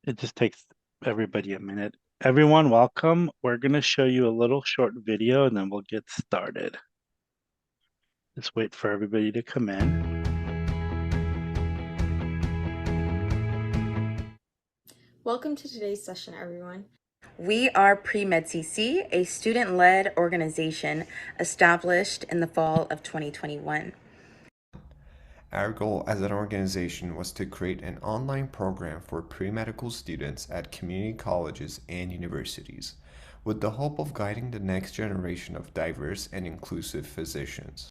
It just takes everybody a minute. Everyone, welcome. We're going to show you a little short video and then we'll get started. Just wait for everybody to come in. Welcome to today's session, everyone. We are PreMed CC, a student-led organization established in the fall of 2021. Our goal as an organization was to create an online program for pre-medical students at community colleges and universities, with the hope of guiding the next generation of diverse and inclusive physicians.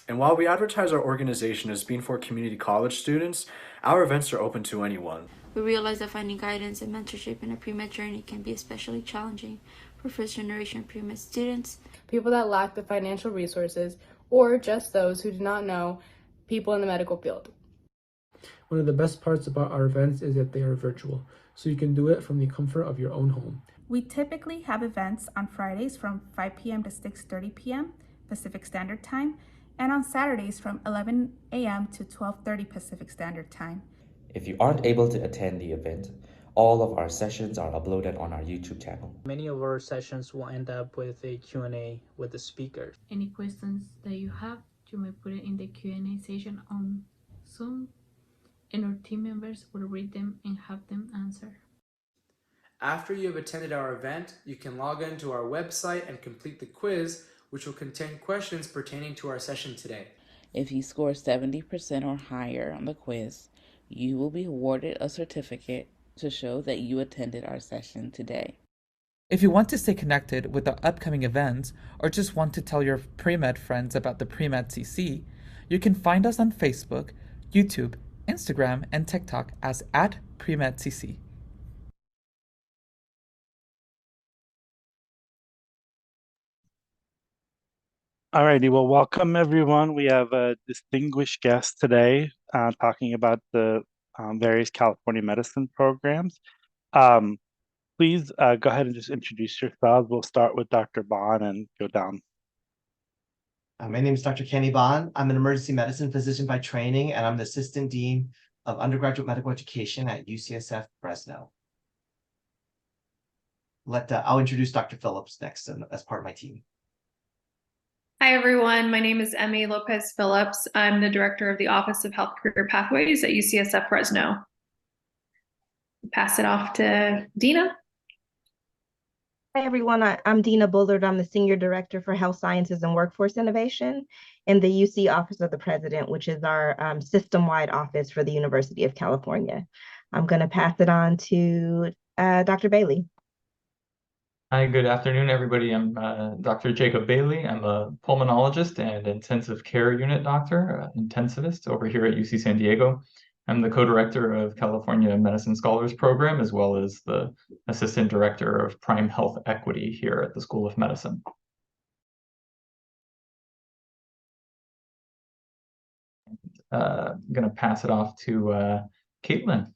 And while we advertise our organization as being for community college students, our events are open to anyone. We realize that finding guidance and mentorship in a pre-med journey can be especially challenging for first-generation pre-med students, people that lack the financial resources, or just those who do not know people in the medical field. One of the best parts about our events is that they are virtual, so you can do it from the comfort of your own home. We typically have events on Fridays from 5 p.m. to 6:30 p.m. Pacific Standard Time, and on Saturdays from 11 a.m. to 12:30 Pacific Standard Time. If you aren't able to attend the event, all of our sessions are uploaded on our YouTube channel. Many of our sessions will end up with a Q&A with the speakers. any questions that you have, you may put it in the Q&A session on Zoom, and our team members will read them and have them answer. After you have attended our event, you can log into our website and complete the quiz, which will contain questions pertaining to our session today. If you score 70% or higher on the quiz, you will be awarded a certificate to show that you attended our session today. If you want to stay connected with the upcoming events or just want to tell your pre-med friends about the PreMed CC, you can find us on Facebook, YouTube, Instagram, and TikTok as @PreMedCC. Alrighty, well, welcome everyone. We have a distinguished guest today talking about the various California medicine programs. Please go ahead and just introduce yourselves. We'll start with Dr. Bond and go down. My name is Dr. Kenny Bond. I'm an emergency medicine physician by training, and I'm the Assistant Dean of Undergraduate Medical Education at UCSF Fresno. I'll introduce Dr. Phillips next as part of my team. Hi, everyone. My name is Emmy Lopez Phillips. I'm the director of the Office of Health Career Pathways at UCSF Fresno. Pass it off to Dina. Hi, everyone. I'm Dina Bullard. I'm the Senior Director for Health Sciences and Workforce Innovation in the UC Office of the President, which is our system-wide office for the University of California. I'm going to pass it on to Dr. Bailey. Hi, good afternoon, everybody. I'm Dr. Jacob Bailey. I'm a pulmonologist and intensive care unit doctor, intensivist over here at UC San Diego. I'm the co-director of California Medicine Scholars Program, as well as the assistant director of Prime Health Equity here at the School of Medicine. I'm going to pass it off to Caitlin.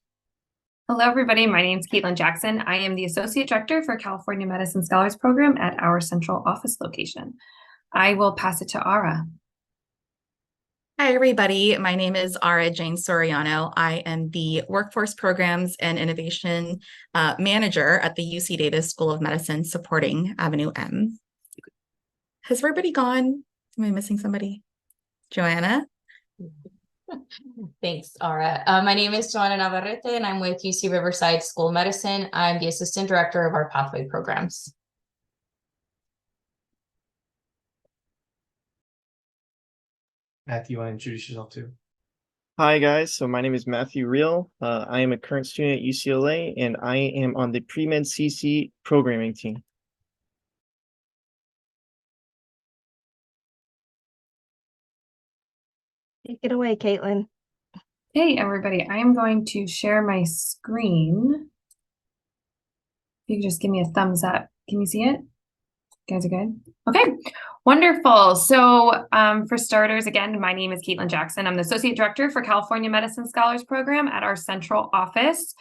Hello, everybody. My name is Caitlin Jackson. I am the Associate Director for California Medicine Scholars Program at our central office location. I will pass it to Ara. Hi, everybody. My name is Ara Jane Soriano. I am the Workforce Programs and Innovation Manager at the UC Davis School of Medicine supporting Avenue M. Has everybody gone? Am I missing somebody? Joanna? Thanks, Ara. My name is Joanna Navarrete, and I'm with UC Riverside School of Medicine. I'm the Assistant Director of our Pathway Programs. Matthew, you want to introduce yourself too? Hi, guys. So my name is Matthew Reel. I am a current student at UCLA, and I am on the PreMed CC programming team. Take it away, Caitlin. Hey, everybody. I am going to share my screen. You can just give me a thumbs up. Can you see it? You guys are good? Okay, wonderful. So for starters, again, my name is Caitlin Jackson. I'm the Associate Director for California Medicine Scholars Program at our central office.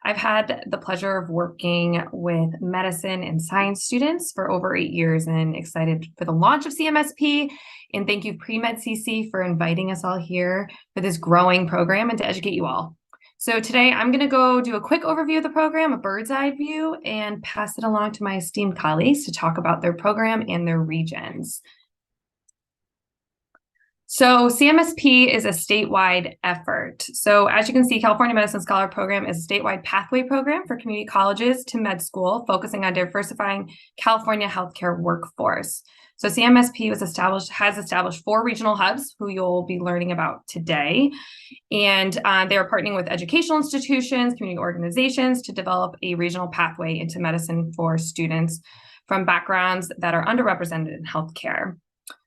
I've had the pleasure of working with medicine and science students for over 8 years and excited for the launch of CMSP. And thank you, PreMed CC, for inviting us all here for this growing program and to educate you all. So today I'm going to go do a quick overview of the program, a bird's eye view, and pass it along to my esteemed colleagues to talk about their program and their regions. So CMSP is a statewide effort. So as you can see, California Medicine Scholar Program is a statewide pathway program for community colleges to med school, focusing on diversifying California healthcare workforce. So CMSP has established 4 regional hubs, who you'll be learning about today. And they are partnering with educational institutions, community organizations to develop a regional pathway into medicine for students from backgrounds that are underrepresented in healthcare.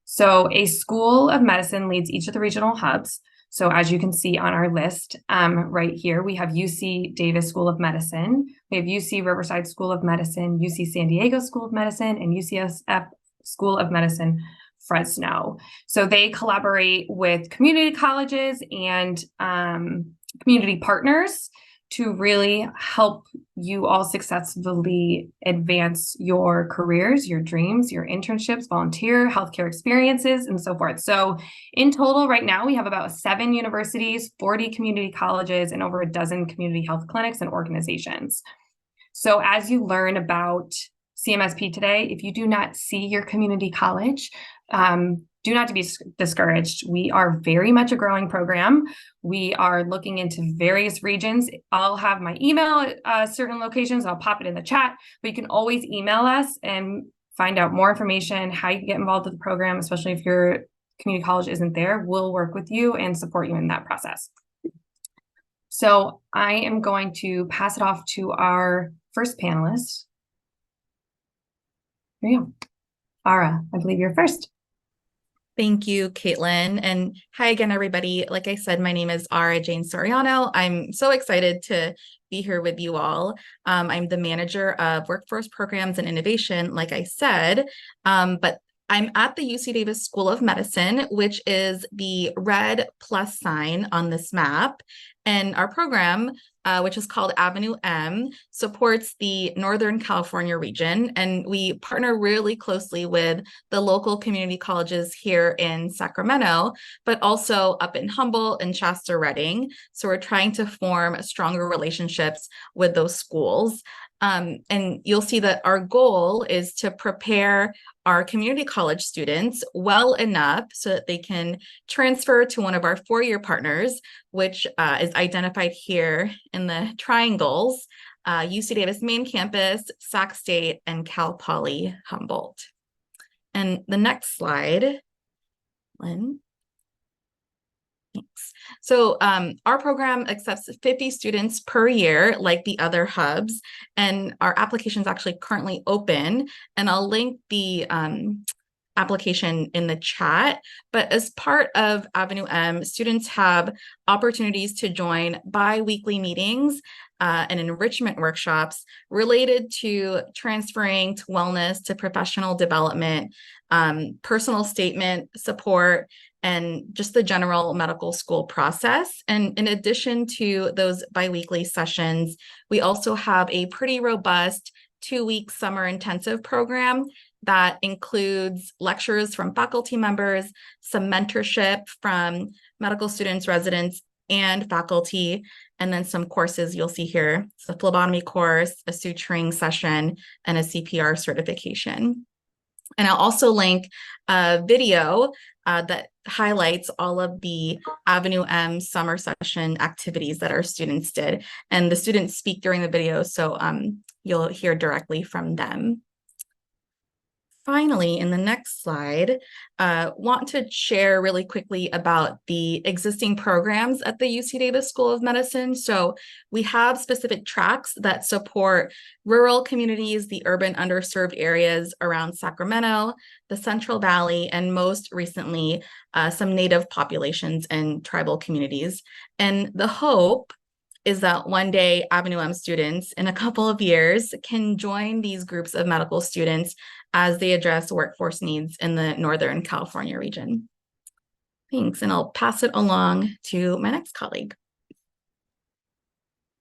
So a school of medicine leads each of the regional hubs. So as you can see on our list right here, we have UC Davis School of Medicine, we have UC Riverside School of Medicine, UC San Diego School of Medicine, and UCSF School of Medicine-Fresno. So they collaborate with community colleges and community partners to really help you all successfully advance your careers, your dreams, your internships, volunteer, healthcare experiences, and so forth. So in total, right now, we have about 7 universities, 40 community colleges, and over a dozen community health clinics and organizations. So as you learn about CMSP today, if you do not see your community college, do not to be discouraged. We are very much a growing program. We are looking into various regions. I'll have my email at certain locations. I'll pop it in the chat, but you can always email us and find out more information, how you can get involved with the program, especially if your community college isn't there. We'll work with you and support you in that process. So I am going to pass it off to our first panelist. There you go. Ara, I believe you're first. Thank you, Caitlin. And hi again, everybody. Like I said, my name is RHHO Soriano. I'm so excited to be here with you all. I'm the manager of workforce programs and innovation, like I said, but I'm at the UC Davis School of Medicine, which is the red plus sign on this map. And our program, which is called Avenue M, supports the Northern California region. And we partner really closely with the local community colleges here in Sacramento, but also up in Humboldt and Shasta-Redding. So we're trying to form stronger relationships with those schools. And you'll see that our goal is to prepare our community college students well enough so that they can transfer to one of our 4-year partners, which is identified here in the triangles, UC Davis main campus, Sac State, and Cal Poly Humboldt. And the next slide, Lynn. Thanks. So our program accepts 50 students per year, like the other hubs, and our application is actually currently open, and I'll link the application in the chat. But as part of Avenue M, students have opportunities to join bi-weekly meetings and enrichment workshops related to transferring to wellness, to professional development, personal statement support, and just the general medical school process. And in addition to those biweekly sessions, we also have a pretty robust 2-week summer intensive program that includes lectures from faculty members, some mentorship from medical students, residents, and faculty, and then some courses you'll see here. It's a phlebotomy course, a suturing session, and a CPR certification. And I'll also link a video that highlights all of the Avenue M summer session activities that our students did. And the students speak during the video, so you'll hear directly from them. Finally, in the next slide, want to share really quickly about the existing programs at the UC Davis School of Medicine. So we have specific tracks that support rural communities, the urban underserved areas around Sacramento, the Central Valley, and most recently, some Native populations and tribal communities. And the hope is that one day Avenue M students in a couple of years can join these groups of medical students as they address workforce needs in the Northern California region. Thanks, and I'll pass it along to my next colleague.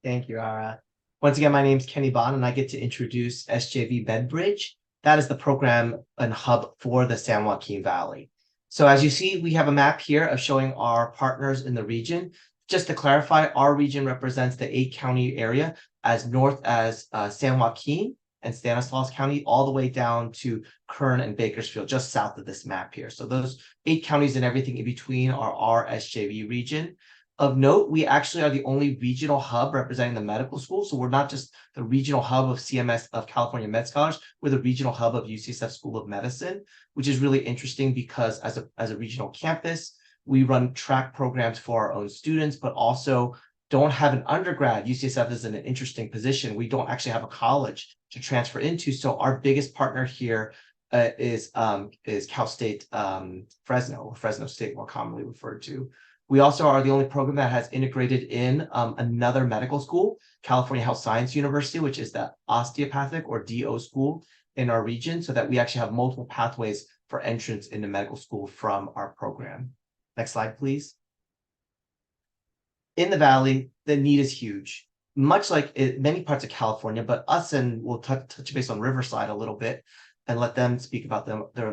Thank you, Ara. Once again, my name is Kenny Bond, and I get to introduce SJV Medbridge. That is the program and hub for the San Joaquin Valley. So as you see, we have a map here of showing our partners in the region. Just to clarify, our region represents the 8-county area as north as San Joaquin and Stanislaus County, all the way down to Kern and Bakersfield, just south of this map here. So those 8 counties and everything in between are our SJV region. Of note, we actually are the only regional hub representing the medical school. So we're not just the regional hub of CMS of California Med Scholars, we're the regional hub of UCSF School of Medicine, which is really interesting because as a regional campus, we run track programs for our own students, but also don't have an undergrad. UCSF is in an interesting position. We don't actually have a college to transfer into. So our biggest partner here is Cal State Fresno, or Fresno State more commonly referred to. We also are the only program that has integrated in another medical school, California Health Science University, which is the osteopathic or DO school in our region, so that we actually have multiple pathways for entrance into medical school from our program. Next slide, please. In the Valley, the need is huge, much like in many parts of California, but us, and we'll touch base on Riverside a little bit and let them speak about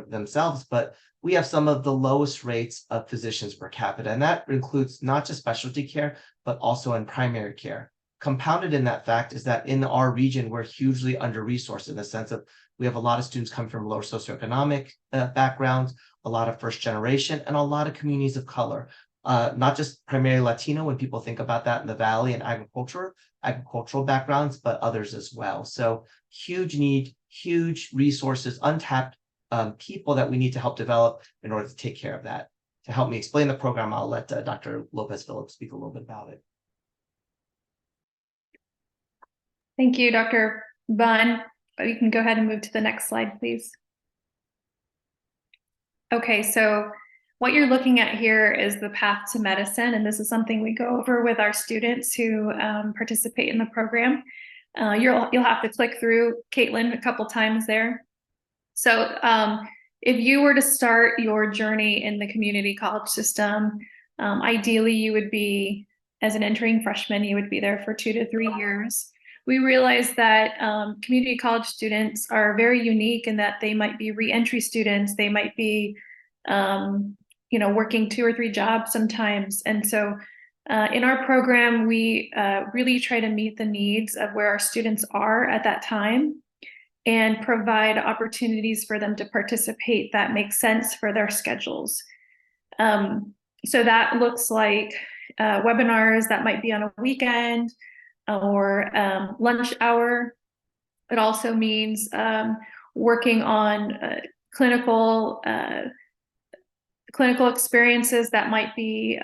themselves, but we have some of the lowest rates of physicians per capita, and that includes not just specialty care, but also in primary care. Compounded in that fact is that in our region, we're hugely under-resourced in the sense of we have a lot of students come from lower socioeconomic backgrounds, a lot of first generation, and a lot of communities of color. Not just primarily Latino when people think about that in the Valley and agricultural backgrounds, but others as well. So huge need, huge resources, untapped people that we need to help develop in order to take care of that. To help me explain the program, I'll let Dr. Lopez-Phillips speak a little bit about it. Thank you, Dr. Bunn. You can go ahead and move to the next slide, please. Okay, so what you're looking at here is the path to medicine, and this is something we go over with our students who participate in the program. You'll have to click through, Caitlin, a couple times there. So if you were to start your journey in the community college system, ideally you would be, as an entering freshman, you would be there for 2 to 3 years. We realize that community college students are very unique in that they might be re-entry students, they might be working 2 or 3 jobs sometimes. And so in our program, we really try to meet the needs of where our students are at that time and provide opportunities for them to participate that make sense for their schedules. So that looks like webinars that might be on a weekend or lunch hour. It also means working on clinical experiences that might be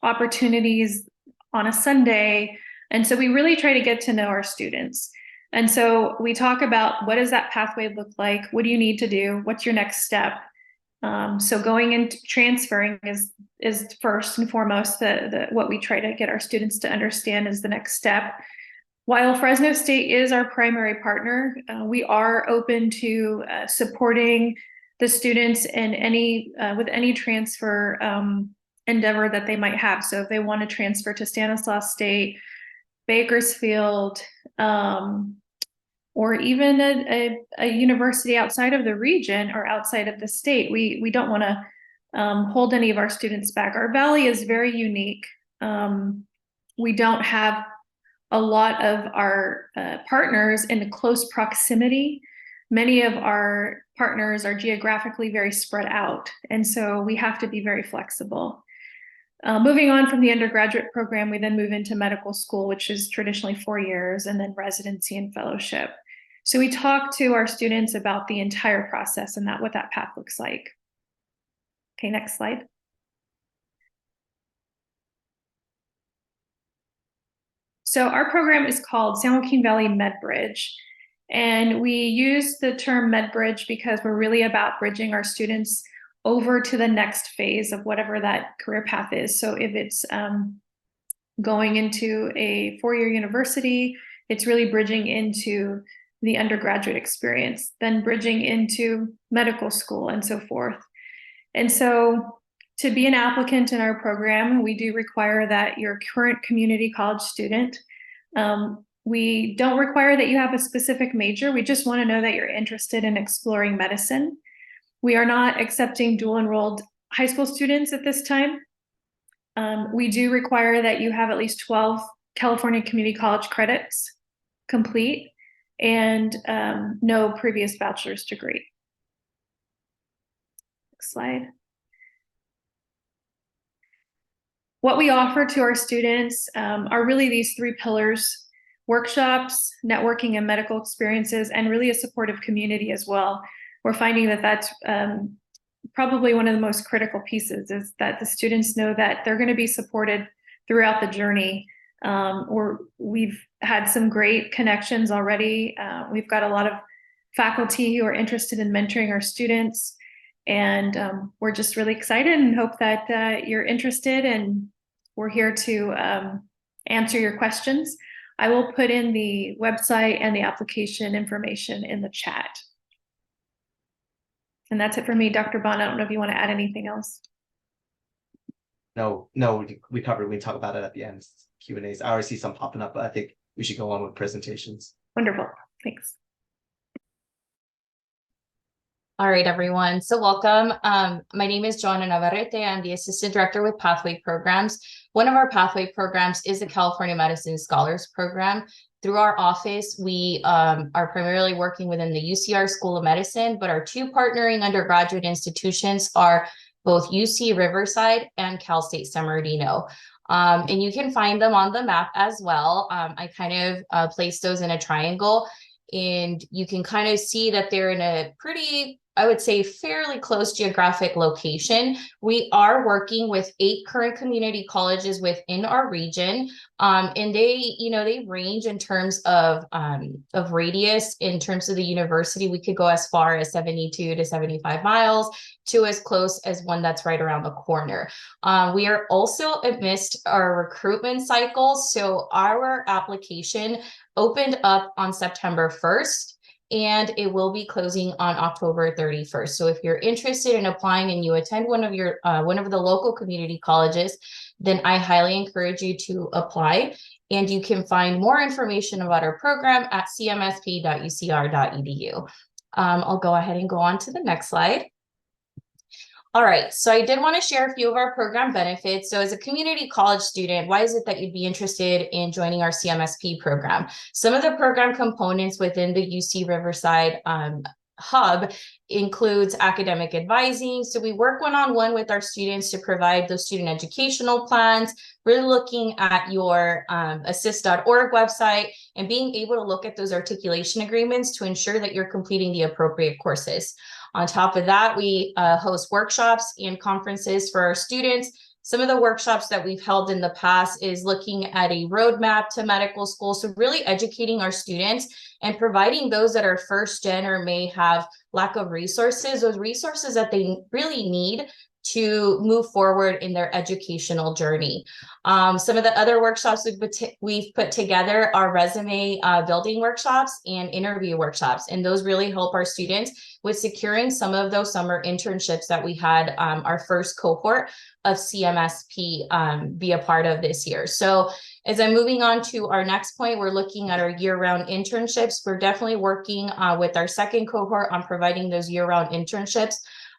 opportunities on a Sunday. And so we really try to get to know our students. And so we talk about, what does that pathway look like? What do you need to do? What's your next step? So going into transferring is first and foremost what we try to get our students to understand is the next step. While Fresno State is our primary partner, we are open to supporting the students in with any transfer endeavor that they might have. So if they want to transfer to Stanislaus State, Bakersfield, or even a university outside of the region or outside of the state, we don't want to hold any of our students back. Our Valley is very unique. We don't have a lot of our partners in close proximity. Many of our partners are geographically very spread out, and so we have to be very flexible. Moving on from the undergraduate program, we then move into medical school, which is traditionally 4 years, and then residency and fellowship. So we talk to our students about the entire process and what that path looks like. Okay, next slide. So our program is called San Joaquin Valley Medbridge, and we use the term Medbridge because we're really about bridging our students over to the next phase of whatever that career path is. So if it's going into a 4-year university, it's really bridging into the undergraduate experience, then bridging into medical school and so forth. And so to be an applicant in our program, we do require that you're a current community college student. We don't require that you have a specific major. We just want to know that you're interested in exploring medicine. We are not accepting dual enrolled high school students at this time. We do require that you have at least 12 California community college credits complete and no previous bachelor's degree. Next slide. What we offer to our students are really these three pillars: workshops, networking and medical experiences, and really a supportive community as well. We're finding that that's probably one of the most critical pieces, is that the students know that they're going to be supported throughout the journey. We've had some great connections already. We've got a lot of faculty who are interested in mentoring our students, and we're just really excited and hope that you're interested, and we're here to answer your questions. I will put in the website and the application information in the chat. And that's it for me. Dr. Bond, I don't know if you want to add anything else. No, we covered. We can talk about it at the end. Q&As. I already see some popping up, but I think we should go on with presentations. Wonderful. Thanks. All right, everyone. So welcome. My name is Joanna Navarrete. I'm the Assistant Director with Pathway Programs. One of our Pathway programs is the California Medicine Scholars Program. Through our office, we are primarily working within the UCR School of Medicine, but our two partnering undergraduate institutions are both UC Riverside and Cal State San Bernardino. And you can find them on the map as well. I kind of placed those in a triangle, and you can kind of see that they're in a pretty, I would say, fairly close geographic location. We are working with 8 current community colleges within our region. And they range in terms of radius. In terms of the university, we could go as far as 72 to 75 miles to as close as one that's right around the corner. We are also amidst our recruitment cycle. So our application opened up on September 1st. And it will be closing on October 31st. So if you're interested in applying and you attend one of the local community colleges, then I highly encourage you to apply. And you can find more information about our program at cmsp.ucr.edu. I'll go ahead and go on to the next slide. All right, so I did want to share a few of our program benefits. So as a community college student, why is it that you'd be interested in joining our CMSP program? Some of the program components within the UC Riverside hub includes academic advising. So we work one-on-one with our students to provide those student educational plans, really looking at your assist.org website and being able to look at those articulation agreements to ensure that you're completing the appropriate courses. On top of that, we host workshops and conferences for our students. Some of the workshops that we've held in the past is looking at a roadmap to medical school. So really educating our students and providing those that are first gen or may have lack of resources, those resources that they really need to move forward in their educational journey. Some of the other workshops we've put together are resume building workshops and interview workshops. And those really help our students with securing some of those summer internships that we had our first cohort of CMSP be a part of this year. So as I'm moving on to our next point, we're looking at our year-round internships. We're definitely working with our second cohort on providing those year-round internships.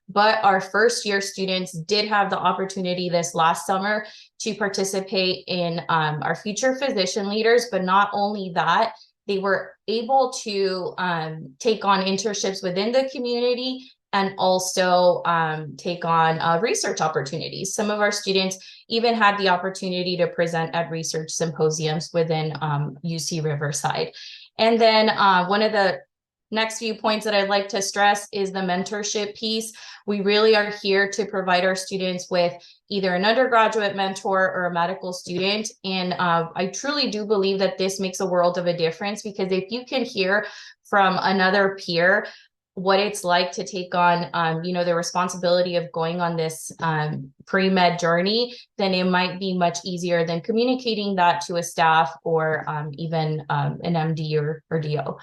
But our first year students did have the opportunity this last summer to participate in our future physician leaders. But not only that, they were able to take on internships within the community and also take on research opportunities. Some of our students even had the opportunity to present at research symposiums within UC Riverside. And then one of the next few points that I'd like to stress is the mentorship piece. We really are here to provide our students with either an undergraduate mentor or a medical student. And I truly do believe that this makes a world of a difference, because if you can hear from another peer what it's like to take on, the responsibility of going on this pre-med journey, then it might be much easier than communicating that to a staff or even an MD or DO.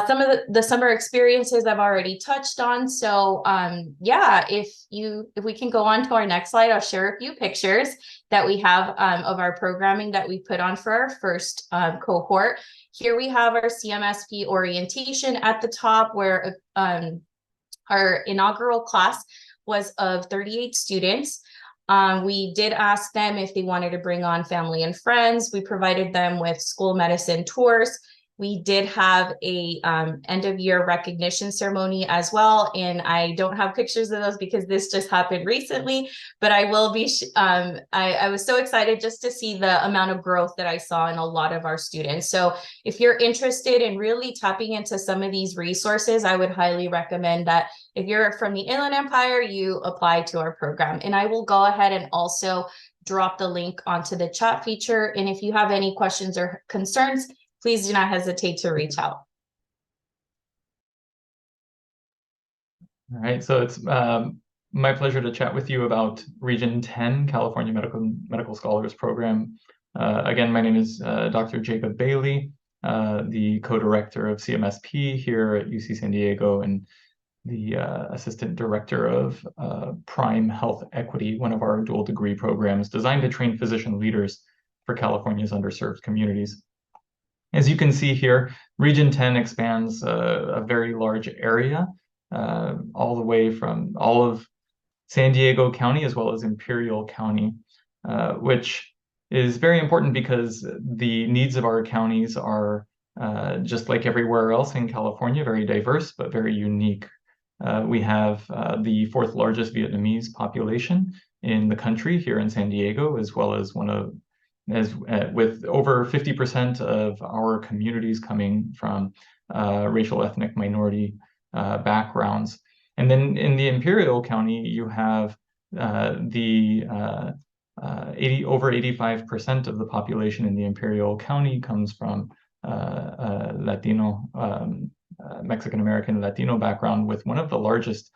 Some of the summer experiences I've already touched on. So if we can go on to our next slide, I'll share a few pictures that we have of our programming that we put on for our first cohort. Here we have our CMSP orientation at the top, where our inaugural class was of 38 students. We did ask them if they wanted to bring on family and friends. We provided them with school medicine tours. We did have a end of year recognition ceremony as well. And I don't have pictures of those because this just happened recently, but I will be, I was so excited just to see the amount of growth that I saw in a lot of our students. So if you're interested in really tapping into some of these resources, I would highly recommend that if you're from the Inland Empire, you apply to our program. And I will go ahead and also drop the link onto the chat feature. And if you have any questions or concerns, please do not hesitate to reach out. All right, so it's my pleasure to chat with you about Region 10, California Medical Scholars Program. Again, my name is Dr. Jacob Bailey, the co-director of CMSP here at UC San Diego and the assistant director of Prime Health Equity, one of our dual degree programs designed to train physician leaders for California's underserved communities. As you can see here, Region 10 expands a very large area, all the way from all of San Diego County as well as Imperial County, which is very important because the needs of our counties are just like everywhere else in California, very diverse, but very unique. We have the fourth largest Vietnamese population in the country here in San Diego, as well as with over 50% of our communities coming from racial ethnic minority backgrounds. And then in the Imperial County, you have over 85% of the population in the Imperial County comes from Latino, Mexican-American Latino background, with one of the largest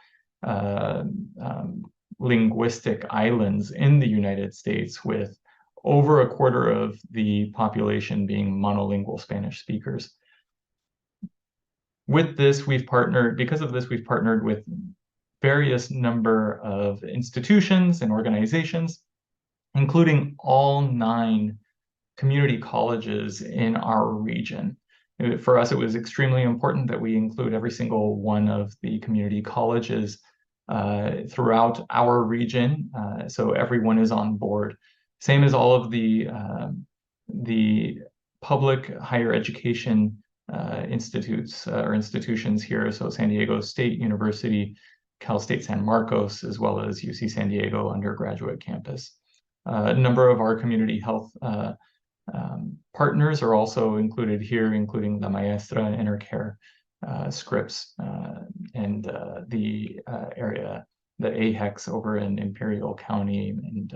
linguistic islands in the United States, with over a quarter of the population being monolingual Spanish speakers. With this, because of this, we've partnered with various number of institutions and organizations, including all 9 community colleges in our region. For us, it was extremely important that we include every single one of the community colleges throughout our region, so everyone is on board. Same as all of the public higher education institutes or institutions here, so San Diego State University, Cal State San Marcos, as well as UC San Diego undergraduate campus. A number of our community health partners are also included here, including La Maestra, Intercare, Scripps, and the AHEX over in Imperial County and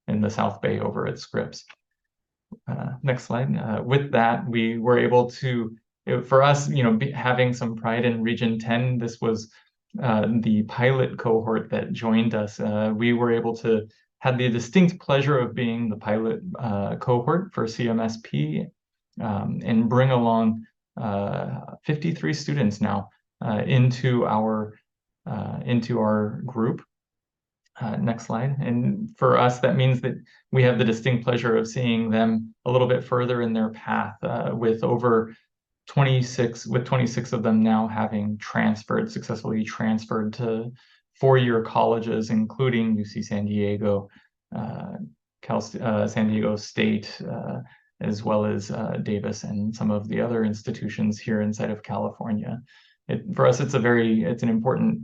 in the South Bay over at Scripps. Next slide. With that, we were able to, for us, having some pride in Region 10, this was the pilot cohort that joined us. We were able to had the distinct pleasure of being the pilot cohort for CMSP and bring along 53 students now into our group. Next slide. And for us, that means that we have the distinct pleasure of seeing them a little bit further in their path, with 26 of them now having successfully transferred to 4-year colleges, including UC San Diego, San Diego State, as well as Davis and some of the other institutions here inside of California. For us, it's an important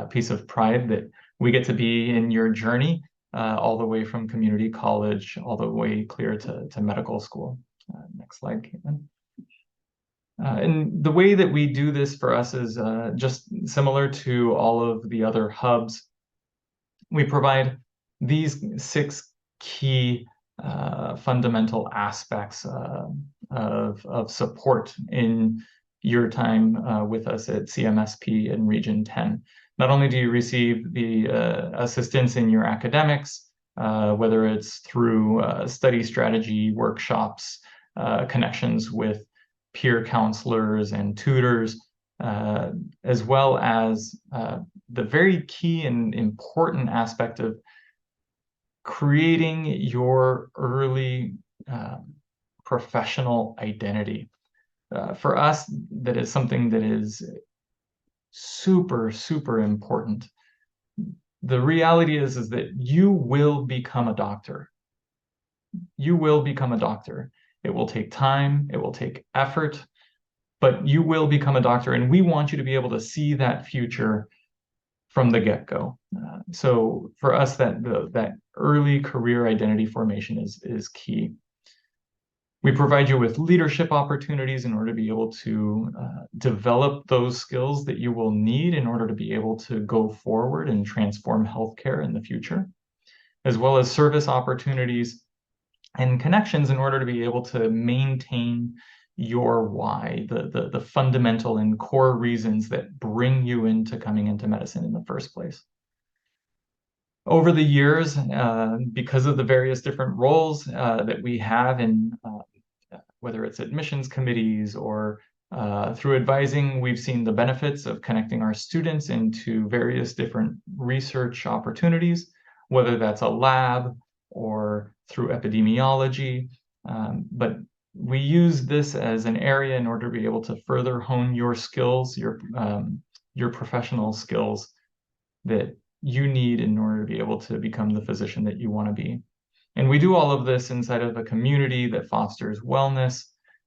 piece of pride that we get to be in your journey, all the way from community college, all the way clear to medical school. Next slide, Caitlin. And the way that we do this for us is just similar to all of the other hubs. We provide these 6 key fundamental aspects of support in your time with us at CMSP in Region 10. Not only do you receive the assistance in your academics, whether it's through study strategy workshops, connections with peer counselors and tutors, as well as the very key and important aspect of creating your early professional identity. For us, that is something that is super, super important. The reality is that you will become a doctor. You will become a doctor. It will take time, it will take effort, but you will become a doctor, and we want you to be able to see that future from the get-go. So for us, that early career identity formation is key. We provide you with leadership opportunities in order to be able to develop those skills that you will need in order to be able to go forward and transform healthcare in the future, as well as service opportunities and connections in order to be able to maintain your why, the fundamental and core reasons that bring you into coming into medicine in the first place. Over the years, because of the various different roles that we have in whether it's admissions committees or through advising, we've seen the benefits of connecting our students into various different research opportunities, whether that's a lab or through epidemiology. But we use this as an area in order to be able to further hone your skills, your professional skills that you need in order to be able to become the physician that you want to be. And we do all of this inside of a community that fosters wellness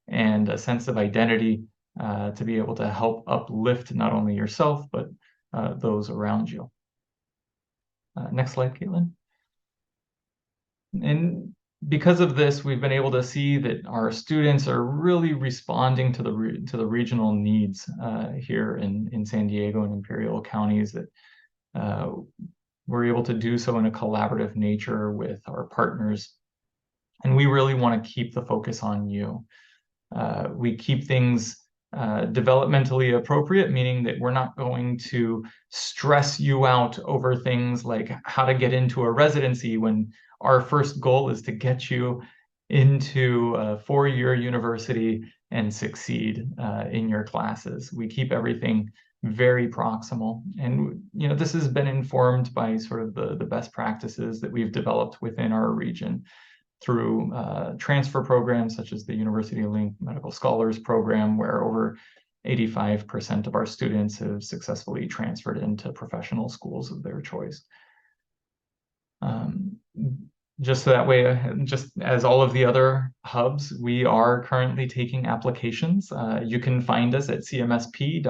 and a sense of identity to be able to help uplift not only yourself, but those around you. Next slide, Caitlin. And because of this, we've been able to see that our students are really responding to the regional needs here in San Diego and Imperial counties, that we're able to do so in a collaborative nature with our partners. And we really want to keep the focus on you. We keep things developmentally appropriate, meaning that we're not going to stress you out over things like how to get into a residency when our first goal is to get you into a four-year university and succeed in your classes. We keep everything very proximal. And this has been informed by sort of the best practices that we've developed within our region through transfer programs such as the University Link Medical Scholars Program, where over 85% of our students have successfully transferred into professional schools of their choice. Just so that way, just as all of the other hubs, we are currently taking applications. You can find us at cmsp.ucsd.edu.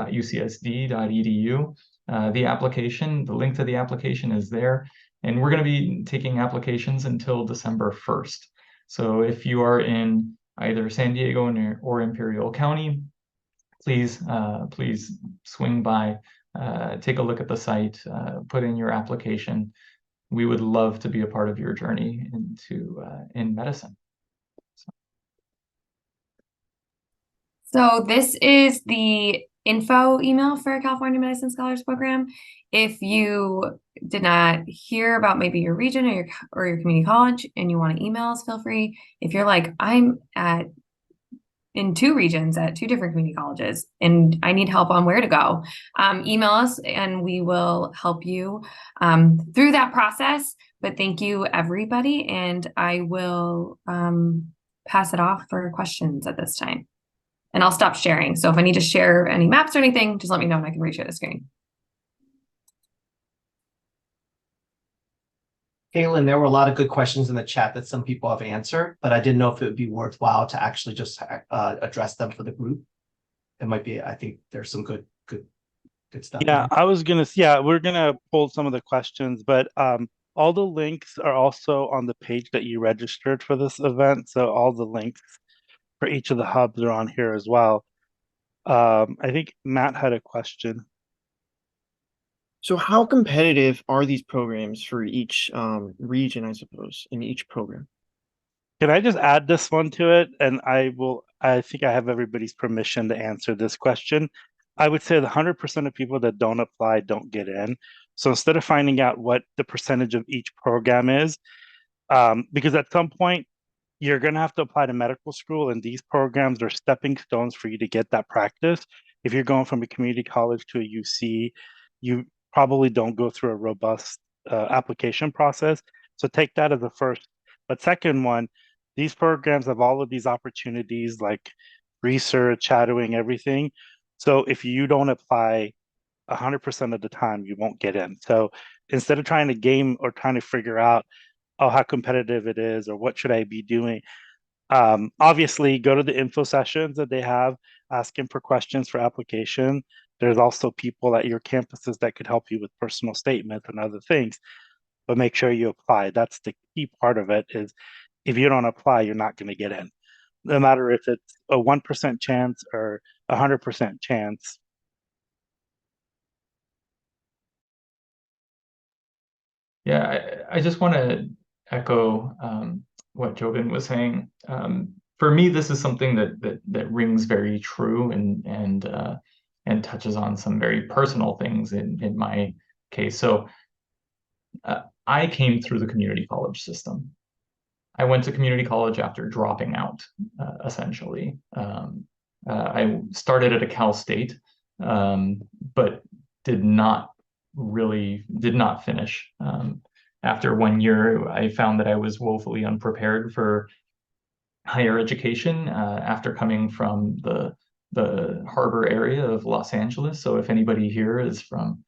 The link to the application is there. And we're going to be taking applications until December 1st. So if you are in either San Diego or Imperial County, please swing by, take a look at the site, put in your application. We would love to be a part of your journey in medicine. So this is the info email for California Medicine Scholars Program. If you did not hear about maybe your region or your community college and you want to email us, feel free. If you're like, I'm in two regions at two different community colleges and I need help on where to go, email us and we will help you through that process. But thank you, everybody, and I will pass it off for questions at this time. And I'll stop sharing. So if I need to share any maps or anything, just let me know and I can reshare the screen. Caitlin, there were a lot of good questions in the chat that some people have answered, but I didn't know if it would be worthwhile to actually just address them for the group. It might be, I think there's some good stuff. Yeah, we're gonna pull some of the questions, but all the links are also on the page that you registered for this event. So all the links for each of the hubs are on here as well. I think Matt had a question. So how competitive are these programs for each region, I suppose, in each program? Can I just add this one to it? And I think I have everybody's permission to answer this question. I would say the 100% of people that don't apply don't get in. So instead of finding out what the percentage of each program is, because at some point, you're going to have to apply to medical school, and these programs are stepping stones for you to get that practice. If you're going from a community college to a UC, you probably don't go through a robust application process. So take that as a first. But second one, these programs have all of these opportunities like research, shadowing, everything. So if you don't apply 100% of the time, you won't get in. So instead of trying to game or trying to figure out, oh, how competitive it is or what should I be doing. Obviously, go to the info sessions that they have, asking for questions for application. There's also people at your campuses that could help you with personal statements and other things, but make sure you apply. That's the key part of it is if you don't apply, you're not going to get in. No matter if it's a 1% chance or 100% chance. Yeah, I just want to echo what Jobin was saying. For me, this is something that rings very true and touches on some very personal things in my case. So I came through the community college system. I went to community college after dropping out, essentially. I started at a Cal State, but did not finish. After 1 year, I found that I was woefully unprepared for higher education after coming from the harbor area of Los Angeles. So if anybody here is from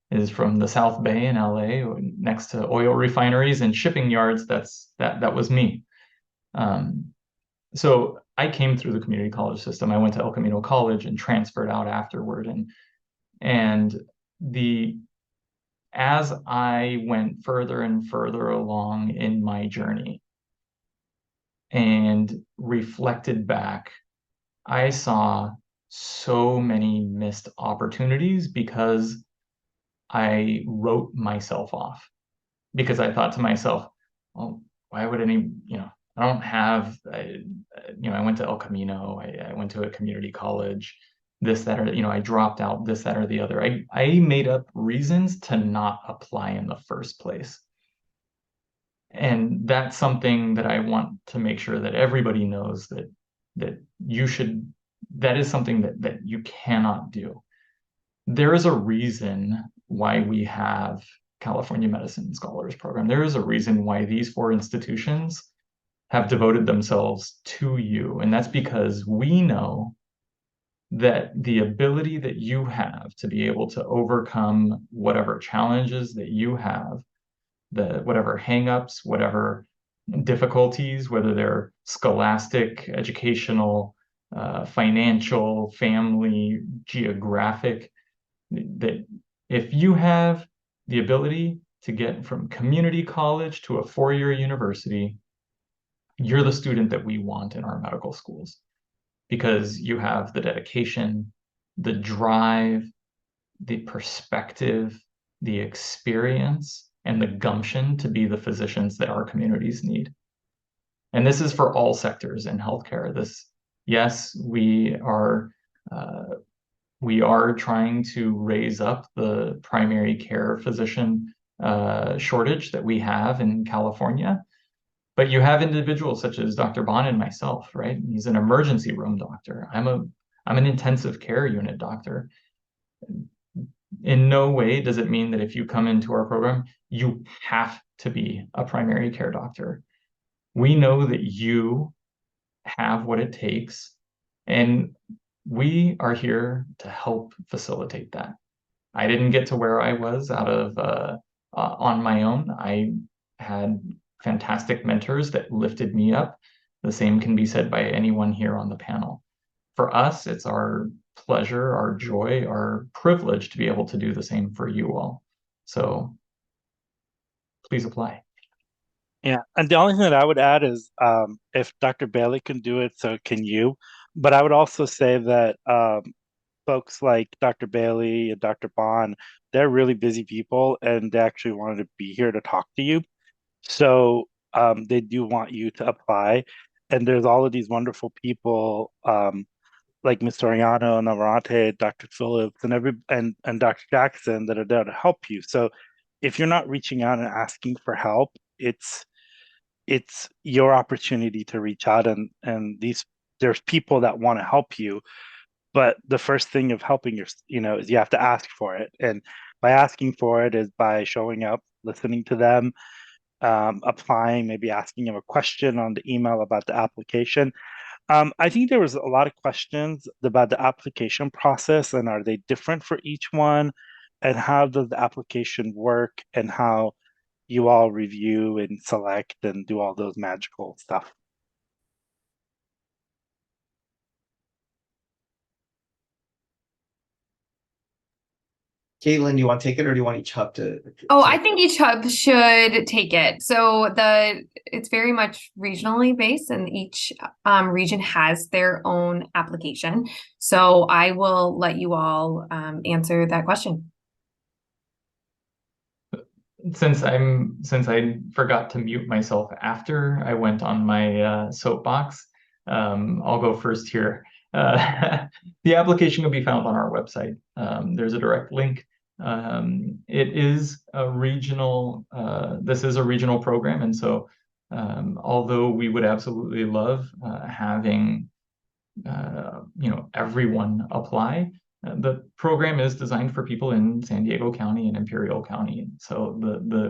the South Bay in LA, next to oil refineries and shipping yards, that was me. So I came through the community college system. I went to El Camino College and transferred out afterward. And as I went further and further along in my journey and reflected back, I saw so many missed opportunities because I wrote myself off. Because I thought to myself, well, why would I don't have, I went to El Camino, I went to a community college, this, that, or, I dropped out, this, that, or the other. I made up reasons to not apply in the first place. And that's something that I want to make sure that everybody knows that is something that you cannot do. There is a reason why we have California Medicine Scholars Program. There is a reason why these 4 institutions have devoted themselves to you. And that's because we know that the ability that you have to be able to overcome whatever challenges that you have, whatever hangups, whatever difficulties, whether they're scholastic, educational, financial, family, geographic, that if you have the ability to get from community college to a 4-year university, you're the student that we want in our medical schools because you have the dedication, the drive, the perspective, the experience, and the gumption to be the physicians that our communities need. And this is for all sectors in healthcare. Yes, we are trying to raise up the primary care physician shortage that we have in California. But you have individuals such as Dr. Bond and myself, right? He's an emergency room doctor. I'm an intensive care unit doctor. In no way does it mean that if you come into our program, you have to be a primary care doctor. We know that you have what it takes, and we are here to help facilitate that. I didn't get to where I was on my own. I had fantastic mentors that lifted me up. The same can be said by anyone here on the panel. For us, it's our pleasure, our joy, our privilege to be able to do the same for you all. So please apply. Yeah, and the only thing that I would add is if Dr. Bailey can do it, so can you. But I would also say that folks like Dr. Bailey and Dr. Bond, they're really busy people and they actually wanted to be here to talk to you. So they do want you to apply. And there's all of these wonderful people like Mr. Oriano, Navarrete, Dr. Phillips, and Dr. Jackson that are there to help you. So if you're not reaching out and asking for help, it's your opportunity to reach out and there's people that want to help you. But the first thing of helping is you have to ask for it. And by asking for it is by showing up, listening to them, applying, maybe asking them a question on the email about the application. I think there was a lot of questions about the application process and are they different for each one? And how does the application work, and how you all review and select and do all those magical stuff? Caitlin, do you want to take it, or do you want each hub to? Oh, I think each hub should take it. So it's very much regionally based, and each region has their own application. So I will let you all answer that question. Since I forgot to mute myself after I went on my soapbox, I'll go first here. The application can be found on our website. There's a direct link. It is a regional, this is a regional program, and so although we would absolutely love having everyone apply, the program is designed for people in San Diego County and Imperial County. So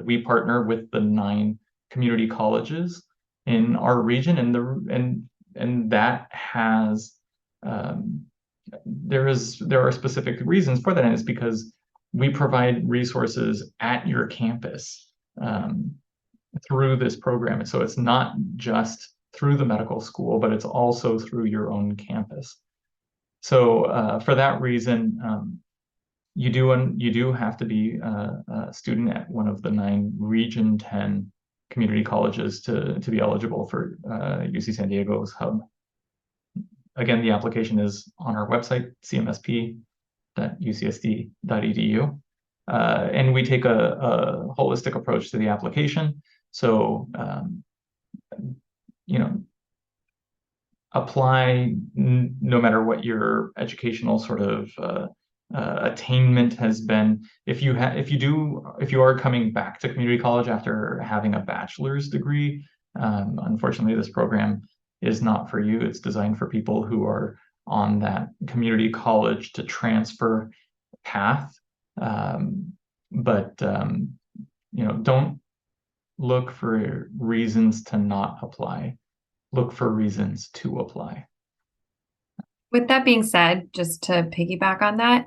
we partner with the 9 community colleges in our region, and that has there are specific reasons for that, and it's because we provide resources at your campus through this program. And so it's not just through the medical school, but it's also through your own campus. So for that reason, you do have to be a student at one of the 9 Region 10 community colleges to be eligible for UC San Diego's hub. Again, the application is on our website, cmsp.ucsd.edu. And we take a holistic approach to the application. So, apply no matter what your educational sort of attainment has been. If you are coming back to community college after having a bachelor's degree, unfortunately, this program is not for you. It's designed for people who are on that community college to transfer path. But don't look for reasons to not apply. Look for reasons to apply. With that being said, just to piggyback on that,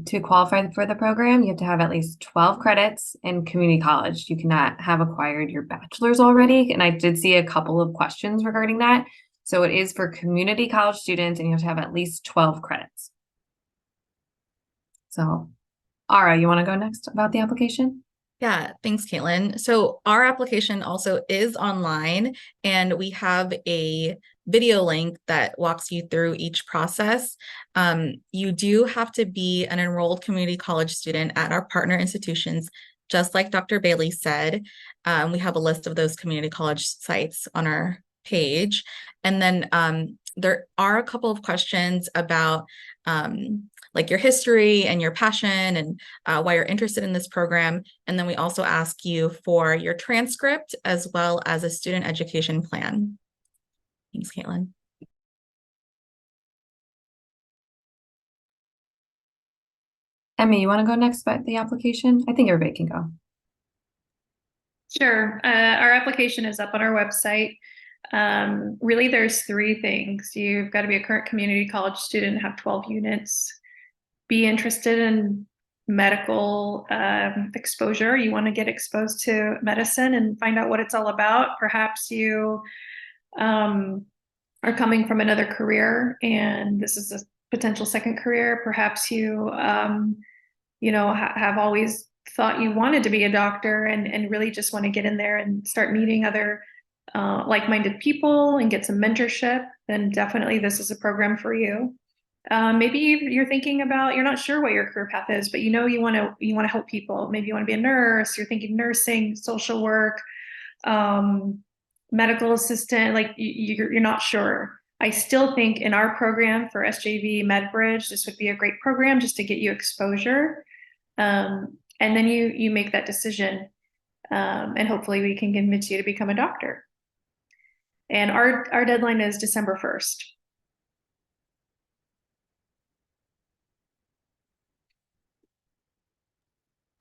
to qualify for the program, you have to have at least 12 credits in community college. You cannot have acquired your bachelor's already. And I did see a couple of questions regarding that. So it is for community college students, and you have to have at least 12 credits. So, Ara, you want to go next about the application? Yeah, thanks, Caitlin. So our application also is online, and we have a video link that walks you through each process. You do have to be an enrolled community college student at our partner institutions, just like Dr. Bailey said. We have a list of those community college sites on our page. And then there are a couple of questions about like your history and your passion and why you're interested in this program. And then we also ask you for your transcript as well as a student education plan. Thanks, Caitlin. Emmy, you want to go next about the application? I think everybody can go. Sure. Our application is up on our website. Really, there's 3 things. You've got to be a current community college student, have 12 units, be interested in medical exposure. You want to get exposed to medicine and find out what it's all about. Perhaps you are coming from another career and this is a potential second career. Perhaps you, have always thought you wanted to be a doctor and really just want to get in there and start meeting other like-minded people and get some mentorship. Then definitely this is a program for you. Maybe you're thinking about, you're not sure what your career path is, but you want to help people. Maybe you want to be a nurse, you're thinking nursing, social work, medical assistant, like you're not sure. I still think in our program for SJV Medbridge, this would be a great program just to get you exposure. And then you make that decision, and hopefully we can convince you to become a doctor. And our deadline is December 1st.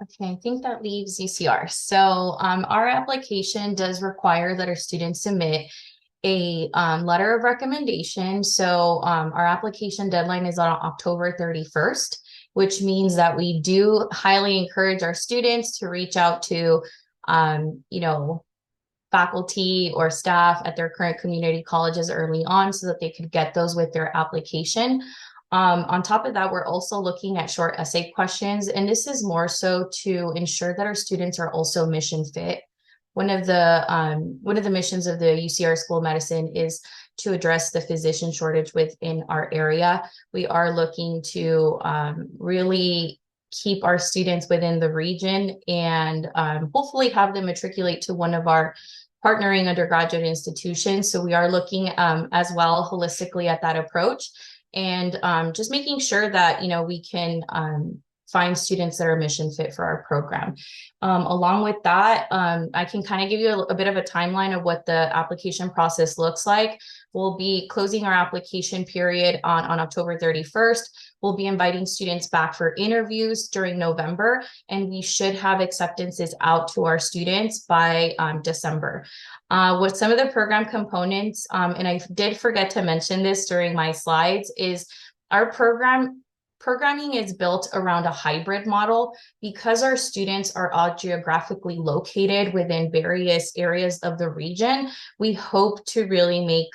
Okay, I think that leaves UCR. So our application does require that our students submit a letter of recommendation. So our application deadline is on October 31st. which means that we do highly encourage our students to reach out to, faculty or staff at their current community colleges early on so that they could get those with their application. On top of that, we're also looking at short essay questions, and this is more so to ensure that our students are also mission fit. One of the missions of the UCR School of Medicine is to address the physician shortage within our area. We are looking to really keep our students within the region and hopefully have them matriculate to one of our partnering undergraduate institutions. So we are looking as well holistically at that approach, and just making sure that, we can find students that are mission fit for our program. Along with that, I can kind of give you a bit of a timeline of what the application process looks like. We'll be closing our application period on October 31st. We'll be inviting students back for interviews during November, and we should have acceptances out to our students by December. With some of the program components, and I did forget to mention this during my slides, is our programming is built around a hybrid model because our students are all geographically located within various areas of the region. We hope to really make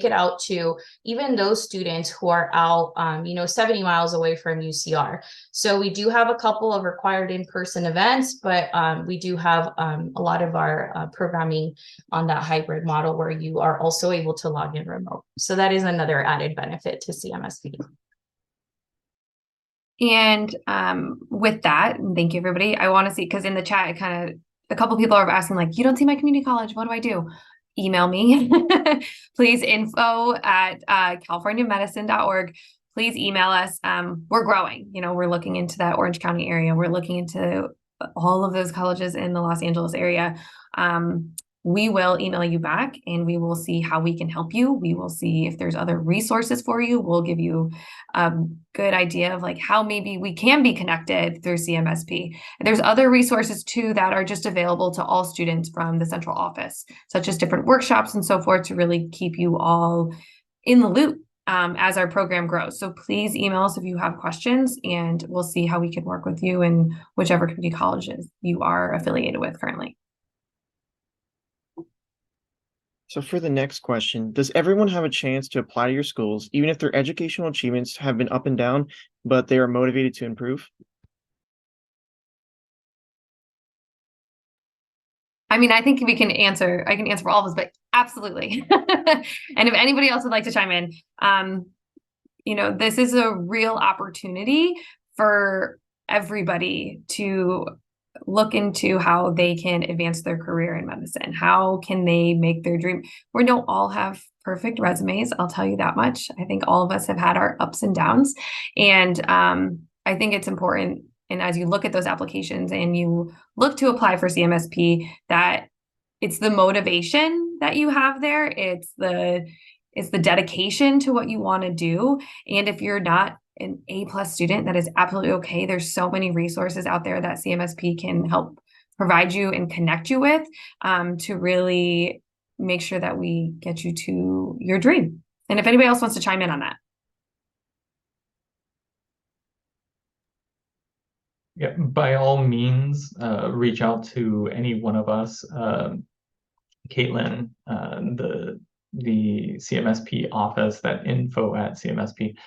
it out to even those students who are out, 70 miles away from UCR. So we do have a couple of required in-person events, but we do have a lot of our programming on that hybrid model where you are also able to log in remote. So that is another added benefit to CMSP. And with that, thank you, everybody. I want to see, because in the chat, a couple people are asking, like, you don't see my community college. What do I do? Email me, please, info@californiamedicine.org. Please email us. We're growing. We're looking into that Orange County area. We're looking into all of those colleges in the Los Angeles area. We will email you back and we will see how we can help you. We will see if there's other resources for you. We'll give you a good idea of how maybe we can be connected through CMSP. And there's other resources too that are just available to all students from the central office, such as different workshops and so forth, to really keep you all in the loop as our program grows. So please email us if you have questions, and we'll see how we can work with you in whichever community colleges you are affiliated with currently. So for the next question, does everyone have a chance to apply to your schools, even if their educational achievements have been up and down, but they are motivated to improve? I mean, I think I can answer for all of us, but absolutely. And if anybody else would like to chime in, this is a real opportunity for everybody to look into how they can advance their career in medicine. How can they make their dream? We don't all have perfect resumes, I'll tell you that much. I think all of us have had our ups and downs. And I think it's important, and as you look at those applications and you look to apply for CMSP, that it's the motivation that you have there. It's the dedication to what you want to do. And if you're not an A+ student, that is absolutely okay. There's so many resources out there that CMSP can help provide you and connect you with to really make sure that we get you to your dream. And if anybody else wants to chime in on that. Yeah, by all means, reach out to any one of us. Caitlin, the CMSP office, that info@CMSP.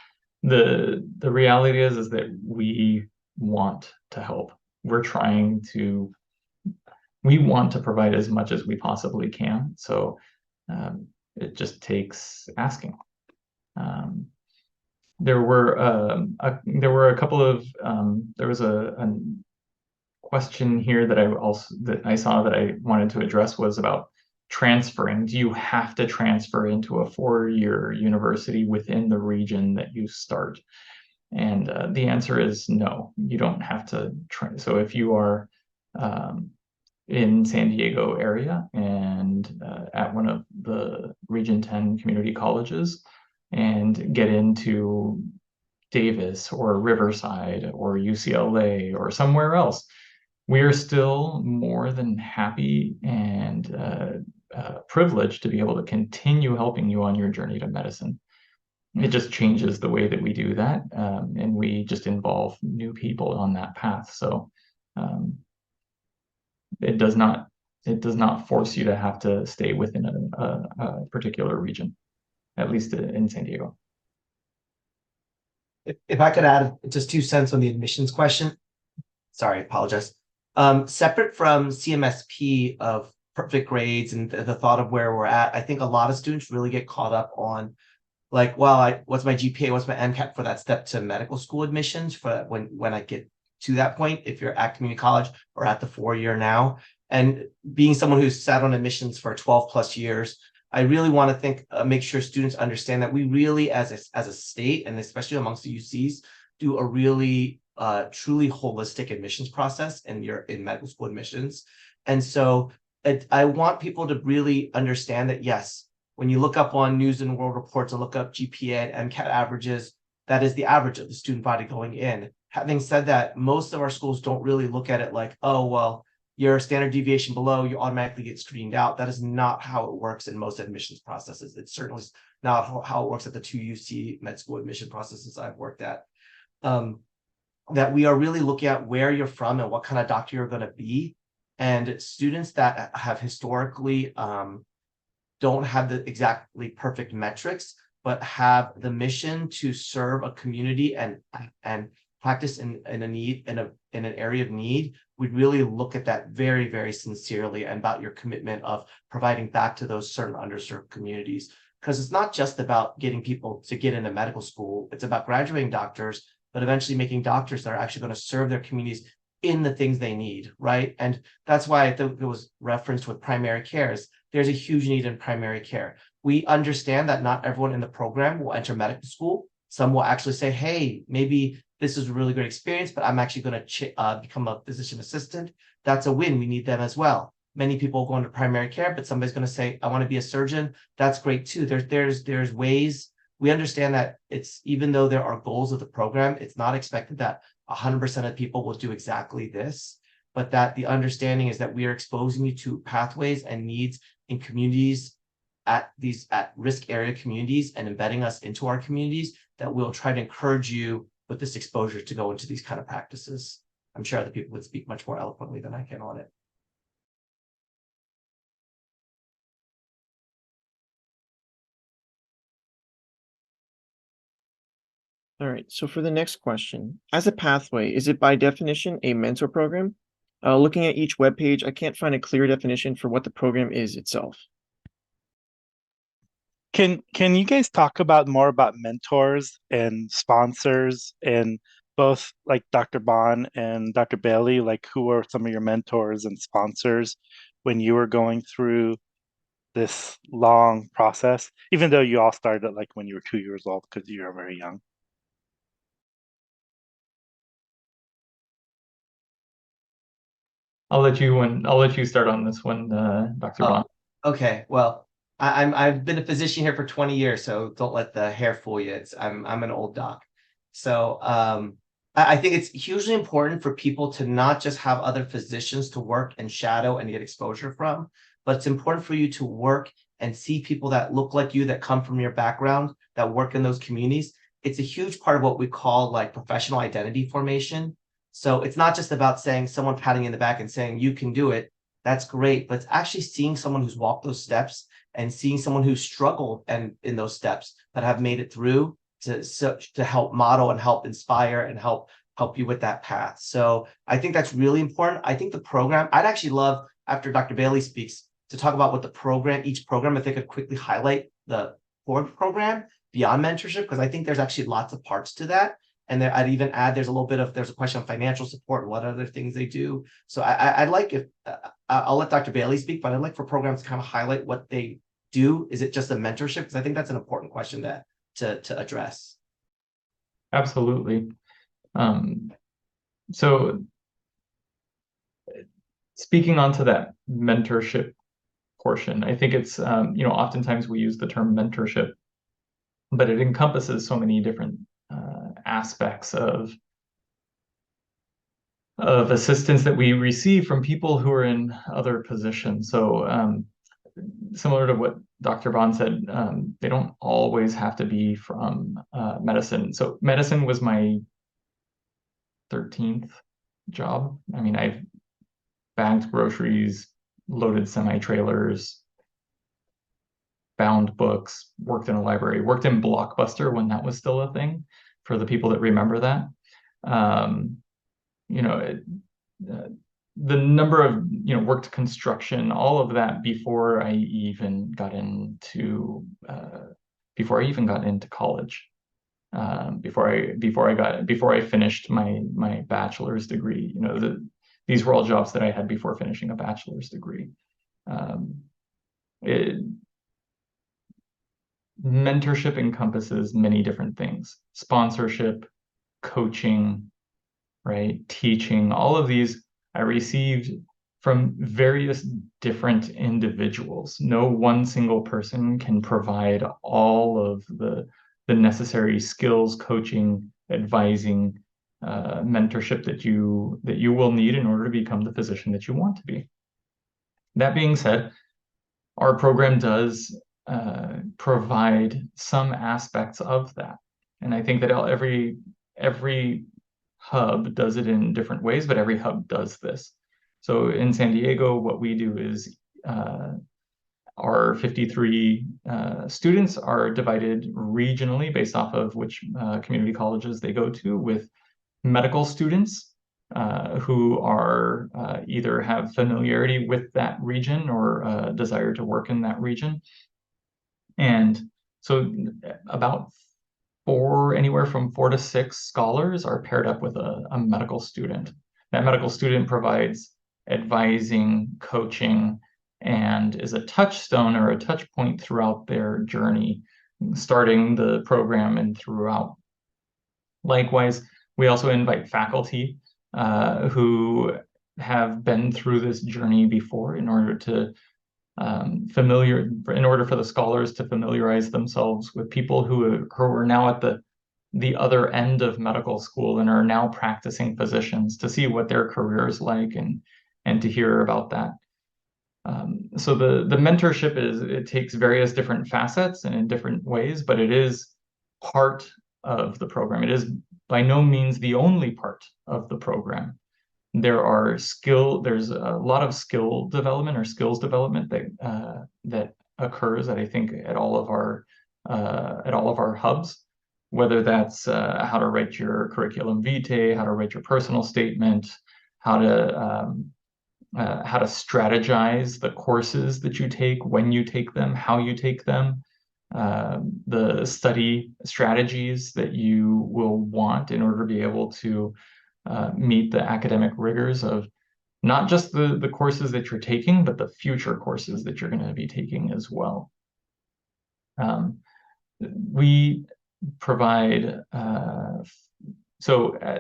The reality is that we want to help. We want to provide as much as we possibly can. So it just takes asking. There were a couple of there was a question here that I saw that I wanted to address, was about transferring. Do you have to transfer into a 4-year university within the region that you start? And the answer is no, you don't have to. So if you are in San Diego area and at one of the Region 10 community colleges and get into Davis or Riverside or UCLA or somewhere else, we are still more than happy and privileged to be able to continue helping you on your journey to medicine. it just changes the way that we do that, and we just involve new people on that path. So it does not force you to have to stay within a particular region, at least in San Diego. If I could add just 2 cents on the admissions question. Sorry, apologize. Separate from CMSP of perfect grades and the thought of where we're at, I think a lot of students really get caught up on like, well, what's my GPA, what's my MCAT for that step to medical school admissions for when I get to that point, if you're at community college or at the 4-year now. And being someone who's sat on admissions for 12 plus years, I really want to make sure students understand that we really, as a state, and especially amongst the UCs, do a really truly holistic admissions process in medical school admissions. And so I want people to really understand that, yes, when you look up on News and World Reports and look up GPA and MCAT averages, that is the average of the student body going in. Having said that, most of our schools don't really look at it like, oh, well, your standard deviation below, you automatically get screened out. That is not how it works in most admissions processes. It's certainly not how it works at the 2 UC med school admission processes I've worked at. That we are really looking at where you're from and what kind of doctor you're going to be. And students that have historically don't have the exactly perfect metrics, but have the mission to serve a community and practice in an area of need, we'd really look at that very, very sincerely and about your commitment of providing back to those certain underserved communities. Because it's not just about getting people to get into medical school, it's about graduating doctors, but eventually making doctors that are actually going to serve their communities in the things they need, right? And that's why I think it was referenced with primary care. There's a huge need in primary care. We understand that not everyone in the program will enter medical school. Some will actually say, hey, maybe this is a really good experience, but I'm actually going to become a physician assistant. That's a win. We need them as well. Many people go into primary care, but somebody's going to say, I want to be a surgeon. That's great too. There's ways. We understand that it's, even though there are goals of the program, it's not expected that 100% of people will do exactly this, but that the understanding is that we are exposing you to pathways and needs in communities at risk area communities and embedding us into our communities, that we'll try to encourage you with this exposure to go into these kind of practices. I'm sure other people would speak much more eloquently than I can on it. All right, so for the next question, as a pathway, is it by definition a mentor program? Looking at each webpage, I can't find a clear definition for what the program is itself. Can you guys talk more about mentors and sponsors, and both like Dr. Bond and Dr. Bailey, like who were some of your mentors and sponsors when you were going through this long process, even though you all started like when you were 2 years old because you were very young? I'll let you start on this one, Dr. Bond. Okay, well, I've been a physician here for 20 years, so don't let the hair fool you. I'm an old doc. So I think it's hugely important for people to not just have other physicians to work and shadow and get exposure from, but it's important for you to work and see people that look like you, that come from your background, that work in those communities. It's a huge part of what we call like professional identity formation. So it's not just about saying someone patting you in the back and saying you can do it. That's great, but it's actually seeing someone who's walked those steps and seeing someone who's struggled and in those steps that have made it through to help model and help inspire and help you with that path. So I think that's really important. I think the program, I'd actually love, after Dr. Bailey speaks, to talk about what each program, if they could quickly highlight the core program beyond mentorship, because I think there's actually lots of parts to that. And there, I'd even add, there's a question on financial support and what other things they do. So I'd like, if I'll let Dr. Bailey speak, but I'd like for programs to kind of highlight what they do. Is it just a mentorship? Because I think that's an important question to address. Absolutely. So speaking onto that mentorship portion, I think it's, oftentimes we use the term mentorship, but it encompasses so many different aspects of assistance that we receive from people who are in other positions. So similar to what Dr. Bond said, they don't always have to be from medicine. So medicine was my 13th job. I mean, I've bagged groceries, loaded semi-trailers, bound books, worked in a library, worked in Blockbuster when that was still a thing, for the people that remember that. You know, the number of, you know, worked construction, all of that before I even got into college. Before I finished my bachelor's degree, you know, these were all jobs that I had before finishing a bachelor's degree. Mentorship encompasses many different things: sponsorship, coaching, right? Teaching, all of these I received from various different individuals. No one single person can provide all of the necessary skills, coaching, advising, mentorship that you will need in order to become the physician that you want to be. That being said, our program does provide some aspects of that. And I think that every hub does it in different ways, but every hub does this. So in San Diego, what we do is our 53 students are divided regionally based off of which community colleges they go to, with medical students who are either have familiarity with that region or desire to work in that region. And so about anywhere from 4 to 6 scholars are paired up with a medical student. That medical student provides advising, coaching, and is a touchstone or a touch point throughout their journey, starting the program and throughout. Likewise, we also invite faculty who have been through this journey before in order to for the scholars to familiarize themselves with people who are now at the other end of medical school and are now practicing physicians, to see what their career is like and to hear about that. So the mentorship it takes various different facets and in different ways, but it is part of the program. It is by no means the only part of the program. There's a lot of skill development or skills development that occurs I think at all of our hubs, whether that's how to write your curriculum vitae, how to write your personal statement, how to strategize the courses that you take, when you take them, how you take them, the study strategies that you will want in order to be able to meet the academic rigors of not just the courses that you're taking, but the future courses that you're going to be taking as well. We provide,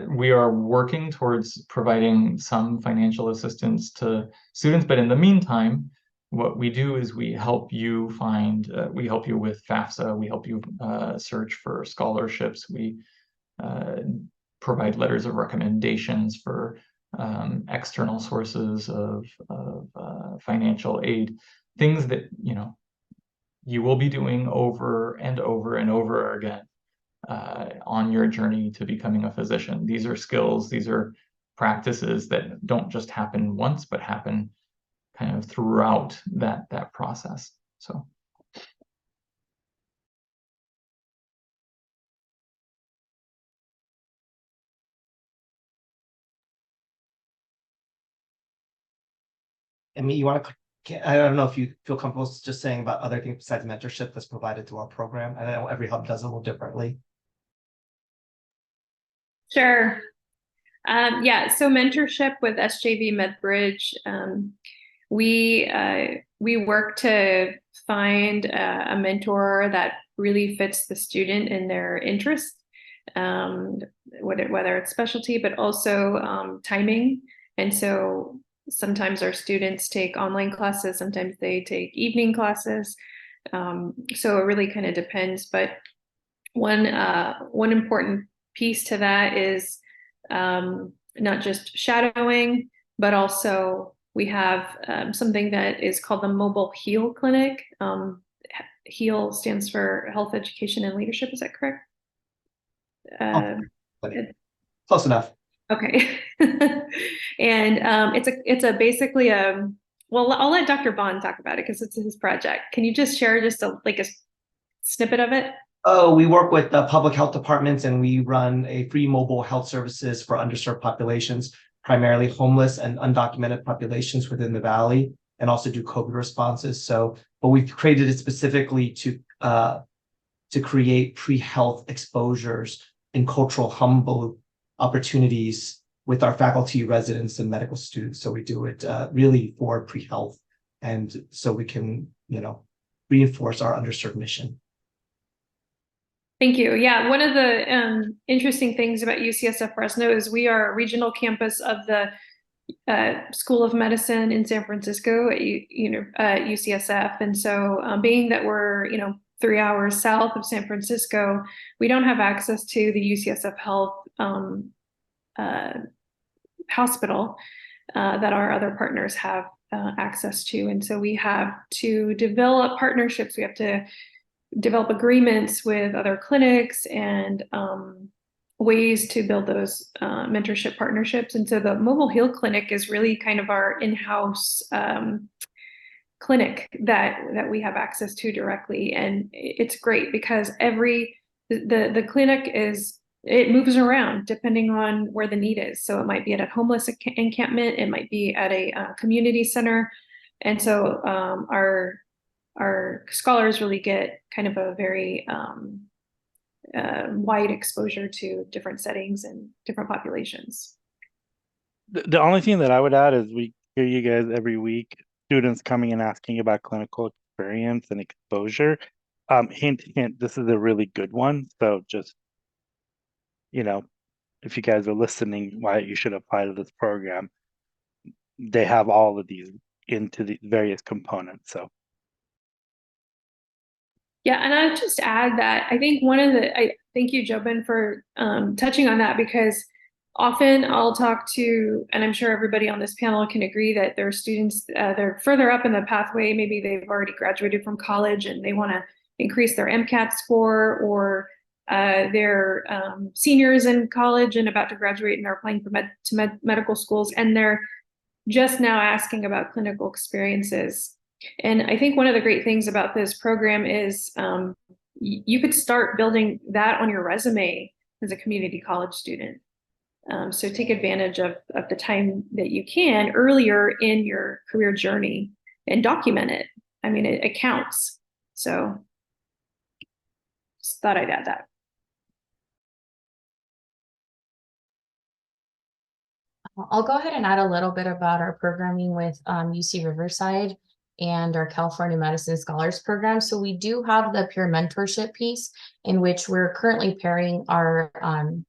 we are working towards providing some financial assistance to students, but in the meantime, what we do is we help you with FAFSA, we help you search for scholarships, we provide letters of recommendations for external sources of financial aid, things that you will be doing over and over and over again on your journey to becoming a physician. These are skills, these are practices that don't just happen once, but happen kind of throughout that process. So. I mean, I don't know if you feel comfortable just saying about other things besides mentorship that's provided to our program. I know every hub does it a little differently. Sure. So mentorship with SJV Medbridge, we work to find a mentor that really fits the student in their interest, whether it's specialty, but also timing. And so sometimes our students take online classes, sometimes they take evening classes. So it really kind of depends. But one important piece to that is not just shadowing, but also We have something that is called the Mobile HEAL Clinic. HEAL stands for Health, Education, and Leadership. Is that correct? Close enough. Okay. And it's a basically well, I'll let Dr. Bond talk about it because it's his project. Can you just share just a snippet of it? Oh, we work with the public health departments, and we run a free mobile health services for underserved populations, primarily homeless and undocumented populations within the Valley, and also do COVID responses. But we've created it specifically to create pre-health exposures and cultural humble opportunities with our faculty, residents, and medical students. So we do it really for pre-health, and so we can, reinforce our underserved mission. Thank you. Yeah, one of the interesting things about UCSF Fresno is we are a regional campus of the School of Medicine in San Francisco at UCSF. And so being that we're, 3 hours south of San Francisco, we don't have access to the UCSF Health hospital that our other partners have access to. And so we have to develop partnerships. We have to develop agreements with other clinics and ways to build those mentorship partnerships. And so the Mobile Heal Clinic is really kind of our in-house clinic that we have access to directly. And it's great because the clinic it moves around depending on where the need is. So it might be at a homeless encampment, it might be at a community center. And so our scholars really get kind of a very wide exposure to different settings and different populations. The only thing that I would add is we hear you guys every week, students coming and asking about clinical experience and exposure. Hint, hint, this is a really good one. So just, if you guys are listening, why you should apply to this program. They have all of these into the various components. So. Yeah, and I'd just add that I think thank you, Jobin, for touching on that, because often I'll talk to, and I'm sure everybody on this panel can agree that there are students, they're further up in the pathway, maybe they've already graduated from college and they want to increase their MCAT score, or they're seniors in college and about to graduate and are applying to medical schools, and they're just now asking about clinical experiences. And I think one of the great things about this program is you could start building that on your resume as a community college student. So take advantage of the time that you can earlier in your career journey and document it. I mean, it counts. So just thought I'd add that. I'll go ahead and add a little bit about our programming with UC Riverside and our California Medicine Scholars Program. So we do have the peer mentorship piece, in which we're currently pairing our,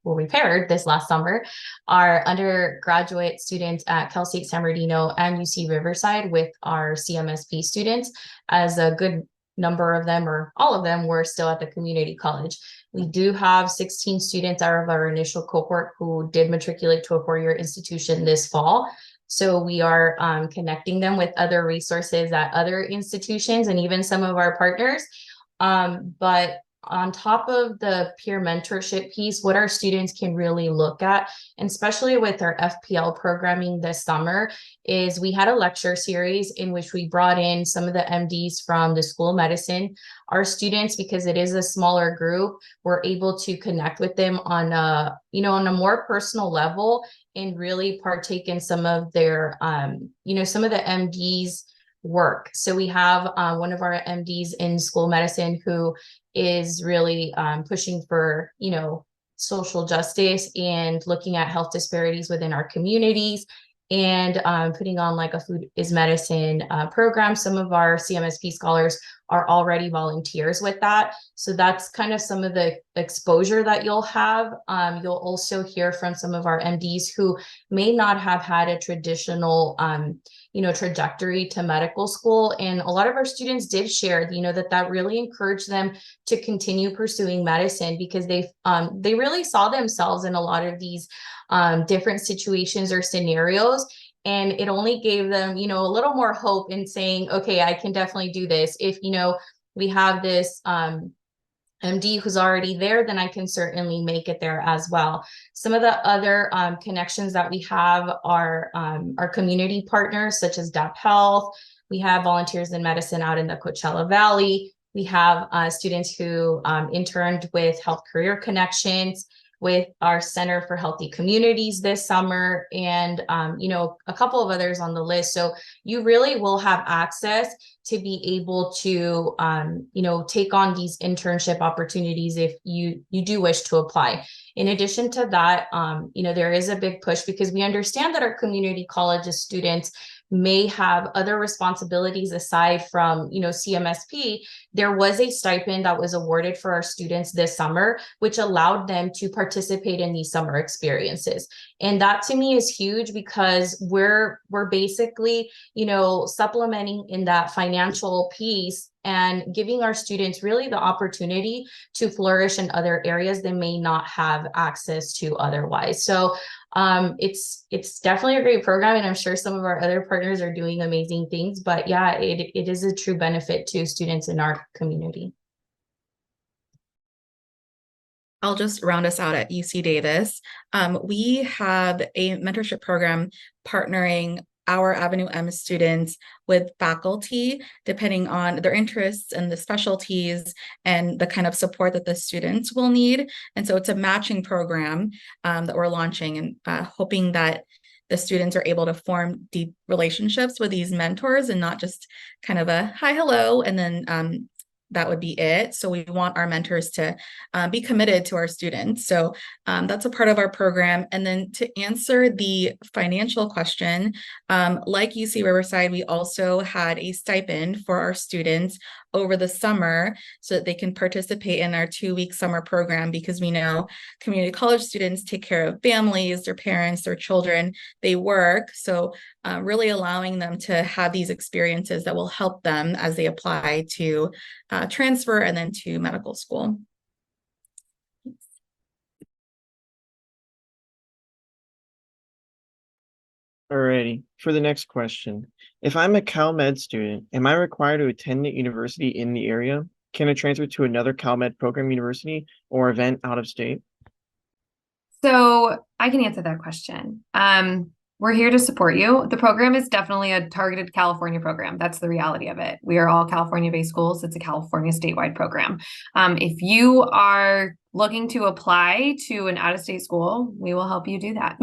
we paired this last summer, our undergraduate students at Cal State San Bernardino and UC Riverside with our CMSP students, as a good number of them, or all of them, were still at the community college. We do have 16 students out of our initial cohort who did matriculate to a four-year institution this fall. So we are connecting them with other resources at other institutions and even some of our partners. But on top of the peer mentorship piece, what our students can really look at, and especially with our FPL programming this summer, is we had a lecture series in which we brought in some of the MDs from the School of Medicine. Our students, because it is a smaller group, were able to connect with them on a, on a more personal level, and really partake in some of their, some of the MDs' work. So we have one of our MDs in School of Medicine who is really pushing for, social justice and looking at health disparities within our communities, and putting on like a food is medicine program. Some of our CMSP scholars are already volunteers with that. So that's kind of some of the exposure that you'll have. You'll also hear from some of our MDs who may not have had a traditional, trajectory to medical school. And a lot of our students did share, that really encouraged them to continue pursuing medicine, because they really saw themselves in a lot of these different situations or scenarios. And it only gave them, you know, a little more hope in saying, okay, I can definitely do this. If, you know, we have this MD who's already there, then I can certainly make it there as well. Some of the other connections that we have are our community partners, such as DAP Health. We have volunteers in medicine out in the Coachella Valley. We have students who interned with Health Career Connections, with our Center for Healthy Communities this summer, and you know, a couple of others on the list. So you really will have access to be able to you know, take on these internship opportunities if you do wish to apply. In addition to that, you know, there is a big push because we understand that our community colleges students may have other responsibilities aside from, you know, CMSP. There was a stipend that was awarded for our students this summer, which allowed them to participate in these summer experiences. And that to me is huge because we're basically, you know, supplementing in that financial piece and giving our students really the opportunity to flourish in other areas they may not have access to otherwise. So it's definitely a great program, and I'm sure some of our other partners are doing amazing things, but yeah, it is a true benefit to students in our community. I'll just round us out at UC Davis. We have a mentorship program partnering our Avenue M students with faculty, depending on their interests and the specialties and the kind of support that the students will need. And so it's a matching program that we're launching, and hoping that the students are able to form deep relationships with these mentors and not just kind of a hi, hello, and then that would be it. So we want our mentors to be committed to our students. So that's a part of our program. And then to answer the financial question, like UC Riverside, we also had a stipend for our students over the summer so that they can participate in our 2-week summer program, because we know community college students take care of families, their parents, their children, they work. So really allowing them to have these experiences that will help them as they apply to transfer and then to medical school. Alrighty, for the next question. If I'm a CalMed student, am I required to attend a university in the area? Can I transfer to another CalMed program university or event out of state? So I can answer that question. We're here to support you. The program is definitely a targeted California program. That's the reality of it. We are all California-based schools. It's a California statewide program. If you are looking to apply to an out-of-state school, we will help you do that.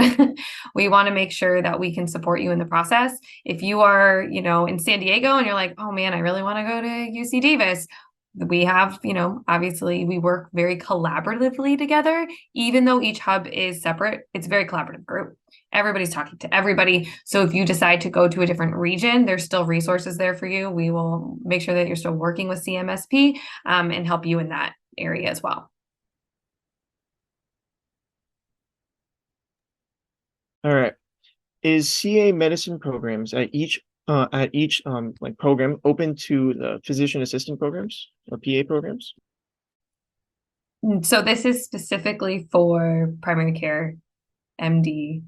We want to make sure that we can support you in the process. If you are, you know, in San Diego and you're like, oh man, I really want to go to UC Davis, we have, you know, obviously we work very collaboratively together. Even though each hub is separate, it's a very collaborative group. Everybody's talking to everybody. So if you decide to go to a different region, there's still resources there for you. We will make sure that you're still working with CMSP and help you in that area as well. All right. Is CA medicine programs at each like program open to the physician assistant programs or PA programs? So this is specifically for primary care MD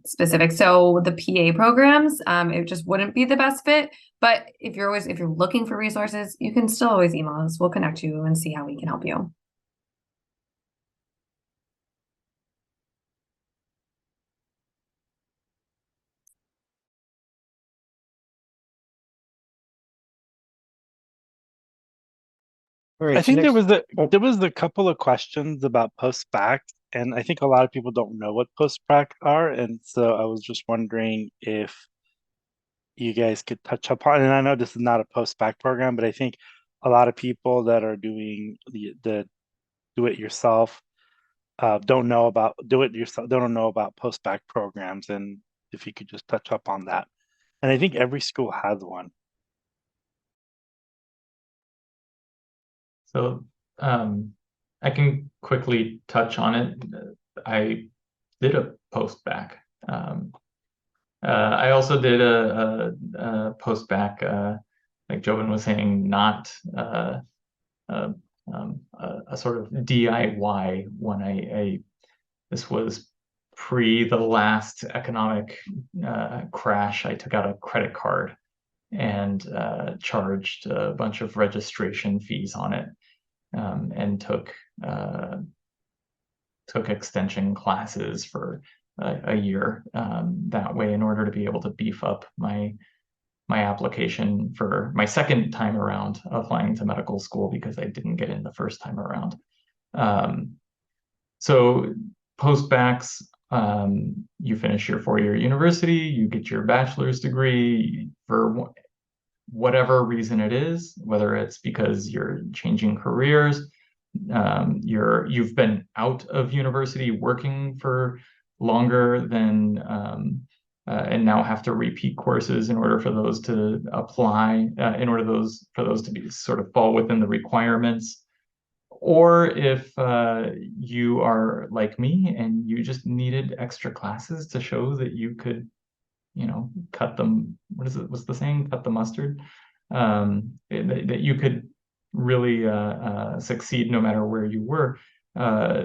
specific. So the PA programs, it just wouldn't be the best fit. But if you're looking for resources, you can still always email us. We'll connect you and see how we can help you. Right, I think there was a couple of questions about post-bac, and I think a lot of people don't know what post-bac are, and so I was just wondering if you guys could touch upon, and I know this is not a post-bac program, but I think a lot of people that are doing the do-it-yourself don't know about post-bac programs, and if you could just touch up on that. And I think every school has one. So I can quickly touch on it. I did a post-bac. I also did a post-bac, like Jovan was saying, not a sort of DIY one. This was pre the last economic crash, I took out a credit card and charged a bunch of registration fees on it, and took extension classes for a year that way in order to be able to beef up my application for my second time around applying to medical school because I didn't get in the first time around. So post-bacs, you finish your 4-year university, you get your bachelor's degree for whatever reason it is, whether it's because you're changing careers, you've been out of university working for longer than and now have to repeat courses in order for those to apply, in order for those to be sort of fall within the requirements. Or if you are like me and you just needed extra classes to show that you could, cut them. What's the saying? Cut the mustard. That you could really succeed no matter where you were.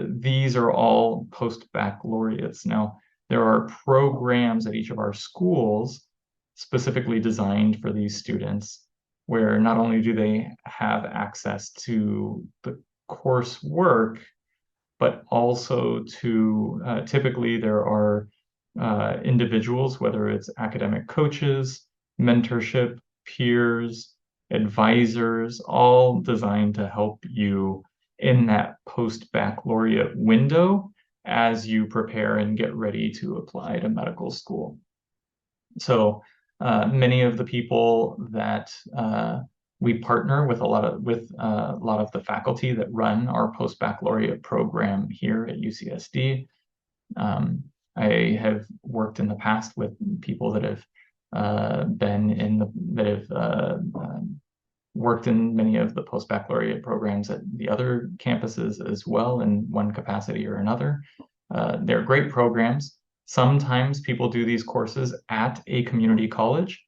These are all post-baccalaureates. Now, there are programs at each of our schools specifically designed for these students, where not only do they have access to the coursework, but also to typically there are individuals, whether it's academic coaches, mentorship, peers, advisors, all designed to help you in that post-baccalaureate window as you prepare and get ready to apply to medical school. So many of the people that we partner with a lot of the faculty that run our post-baccalaureate program here at UCSD. I have worked in the past with people that have worked in many of the post-baccalaureate programs at the other campuses as well in one capacity or another. They're great programs. Sometimes people do these courses at a community college,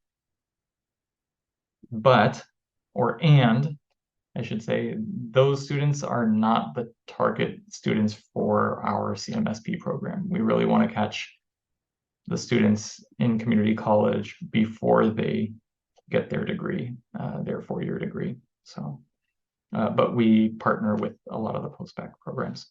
I should say, those students are not the target students for our CMSP program. We really want to catch the students in community college before they get their degree, their 4-year degree. So, but we partner with a lot of the post-bac programs.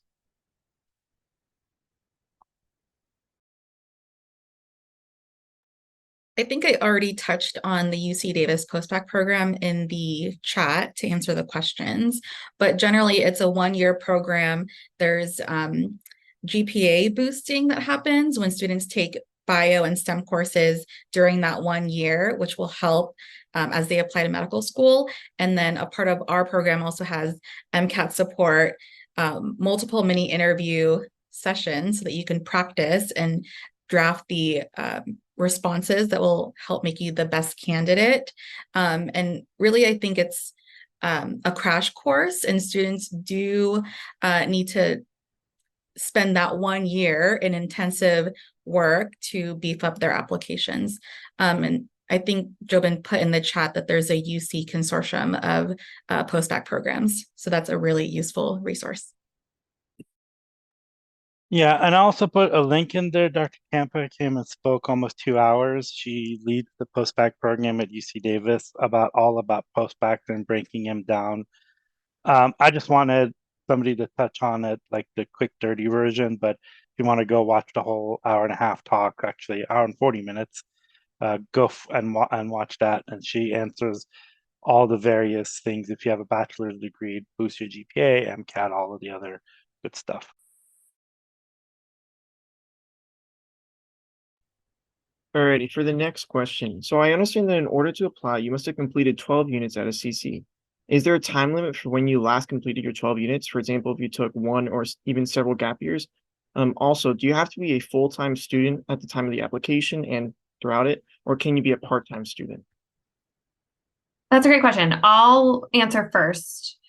I think I already touched on the UC Davis postbac program in the chat to answer the questions, but generally it's a 1-year program. There's GPA boosting that happens when students take bio and STEM courses during that 1 year, which will help as they apply to medical school. And then a part of our program also has MCAT support, multiple mini interview sessions so that you can practice and draft the responses that will help make you the best candidate. And really, I think it's a crash course, and students do need to spend that 1 year in intensive work to beef up their applications. And I think Jobin put in the chat that there's a UC consortium of postbac programs. So that's a really useful resource. Yeah, and I also put a link in there. Dr. Campa came and spoke almost 2 hours. She leads the post-bac program at UC Davis about post-bac and breaking him down. I just wanted somebody to touch on it, like the quick, dirty version, but if you want to go watch the whole 1.5 hour talk, actually 1 hour and 40 minutes, go and watch that. And she answers all the various things. If you have a bachelor's degree, boost your GPA, MCAT, all of the other good stuff. Alrighty, for the next question. So I understand that in order to apply, you must have completed 12 units at a CC. Is there a time limit for when you last completed your 12 units? For example, if you took 1 or even several gap years. Also, do you have to be a full-time student at the time of the application and throughout it, or can you be a part-time student? That's a great question. I'll answer first.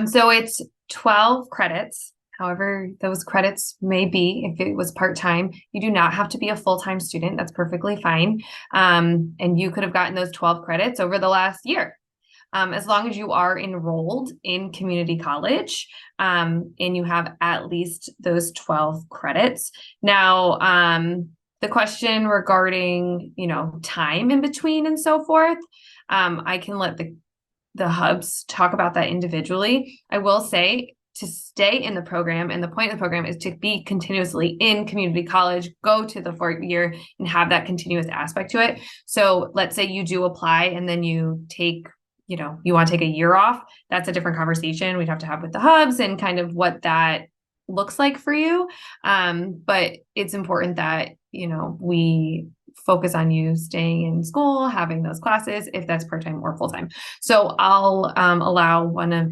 So it's 12 credits. However, those credits may be, if it was part-time, you do not have to be a full-time student. That's perfectly fine. And you could have gotten those 12 credits over the last year. as long as you are enrolled in community college, and you have at least those 12 credits. Now, the question regarding, time in between and so forth, I can let the hubs talk about that individually. I will say, to stay in the program, and the point of the program is to be continuously in community college, go to the 4th year and have that continuous aspect to it. So let's say you do apply and then you take, you want to take a year off. That's a different conversation we'd have to have with the hubs and kind of what that looks like for you. But it's important that, we focus on you staying in school, having those classes, if that's part-time or full-time. So I'll allow one of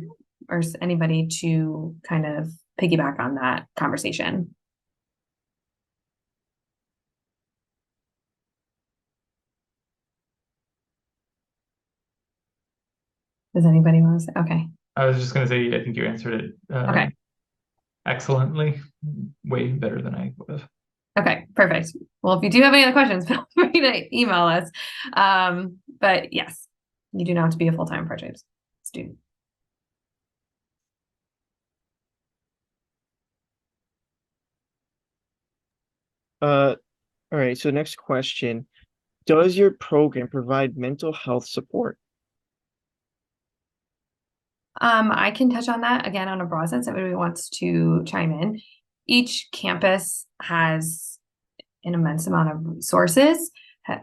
or anybody to kind of piggyback on that conversation. Does anybody want to say? Okay. I was just going to say, I think you answered it Okay. excellently, way better than I would have. Okay, perfect. Well, if you do have any other questions, feel free to email us. But yes, you do not have to be a full-time part-time student. All right, so next question. Does your program provide mental health support? I can touch on that again on a broad sense if anybody wants to chime in. Each campus has an immense amount of resources,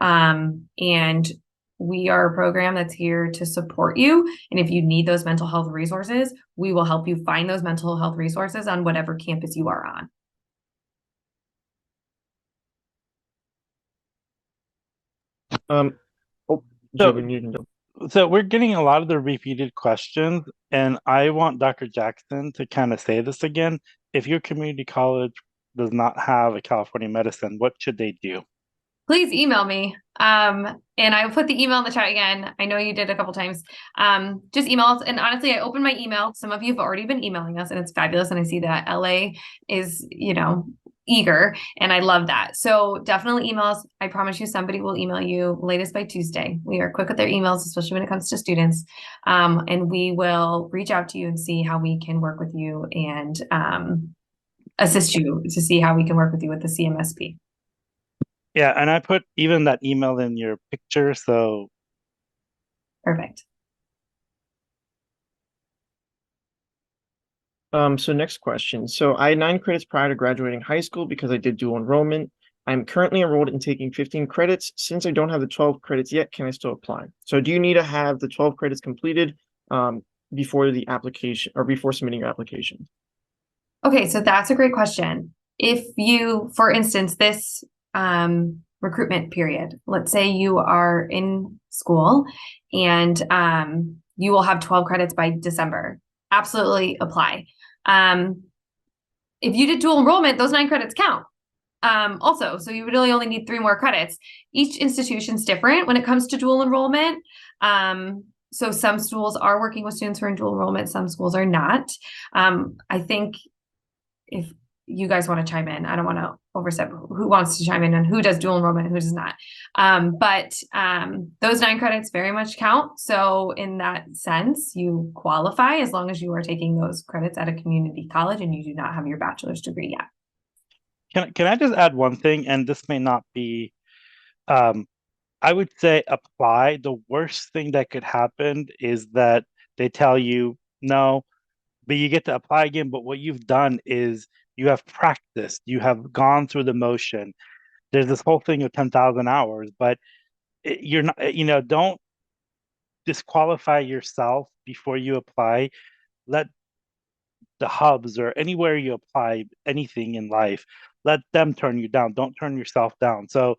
and we are a program that's here to support you. And if you need those mental health resources, we will help you find those mental health resources on whatever campus you are on. So we're getting a lot of the repeated questions, and I want Dr. Jackson to kind of say this again. If your community college does not have a California medicine, what should they do? Please email me. And I put the email in the chat again. I know you did a couple times. Just email us. And honestly, I opened my email. Some of you have already been emailing us, and it's fabulous. And I see that LA is, eager, and I love that. So definitely email us. I promise you somebody will email you latest by Tuesday. We are quick with their emails, especially when it comes to students. And we will reach out to you and see how we can work with you and assist you to see how we can work with you with the CMSP. Yeah, and I put even that email in your picture, so. Perfect. So next question. So I had 9 credits prior to graduating high school because I did dual enrollment. I'm currently enrolled in taking 15 credits. Since I don't have the 12 credits yet, can I still apply? So do you need to have the 12 credits completed before the application or before submitting your application? Okay, so that's a great question. If you, for instance, this recruitment period, let's say you are in school and you will have 12 credits by December, absolutely apply. If you did dual enrollment, those 9 credits count. Also, so you would really only need 3 more credits. Each institution's different when it comes to dual enrollment. So some schools are working with students who are in dual enrollment, some schools are not. I think if you guys want to chime in, I don't want to overstep who wants to chime in and who does dual enrollment and who does not. But those 9 credits very much count. So in that sense, you qualify as long as you are taking those credits at a community college and you do not have your bachelor's degree yet. Can I just add one thing? And this may not be, I would say apply. The worst thing that could happen is that they tell you no, but you get to apply again. But what you've done is you have practiced, you have gone through the motion. There's this whole thing of 10,000 hours, but you're not, don't disqualify yourself before you apply. Let the hubs or anywhere you apply anything in life, let them turn you down. Don't turn yourself down. So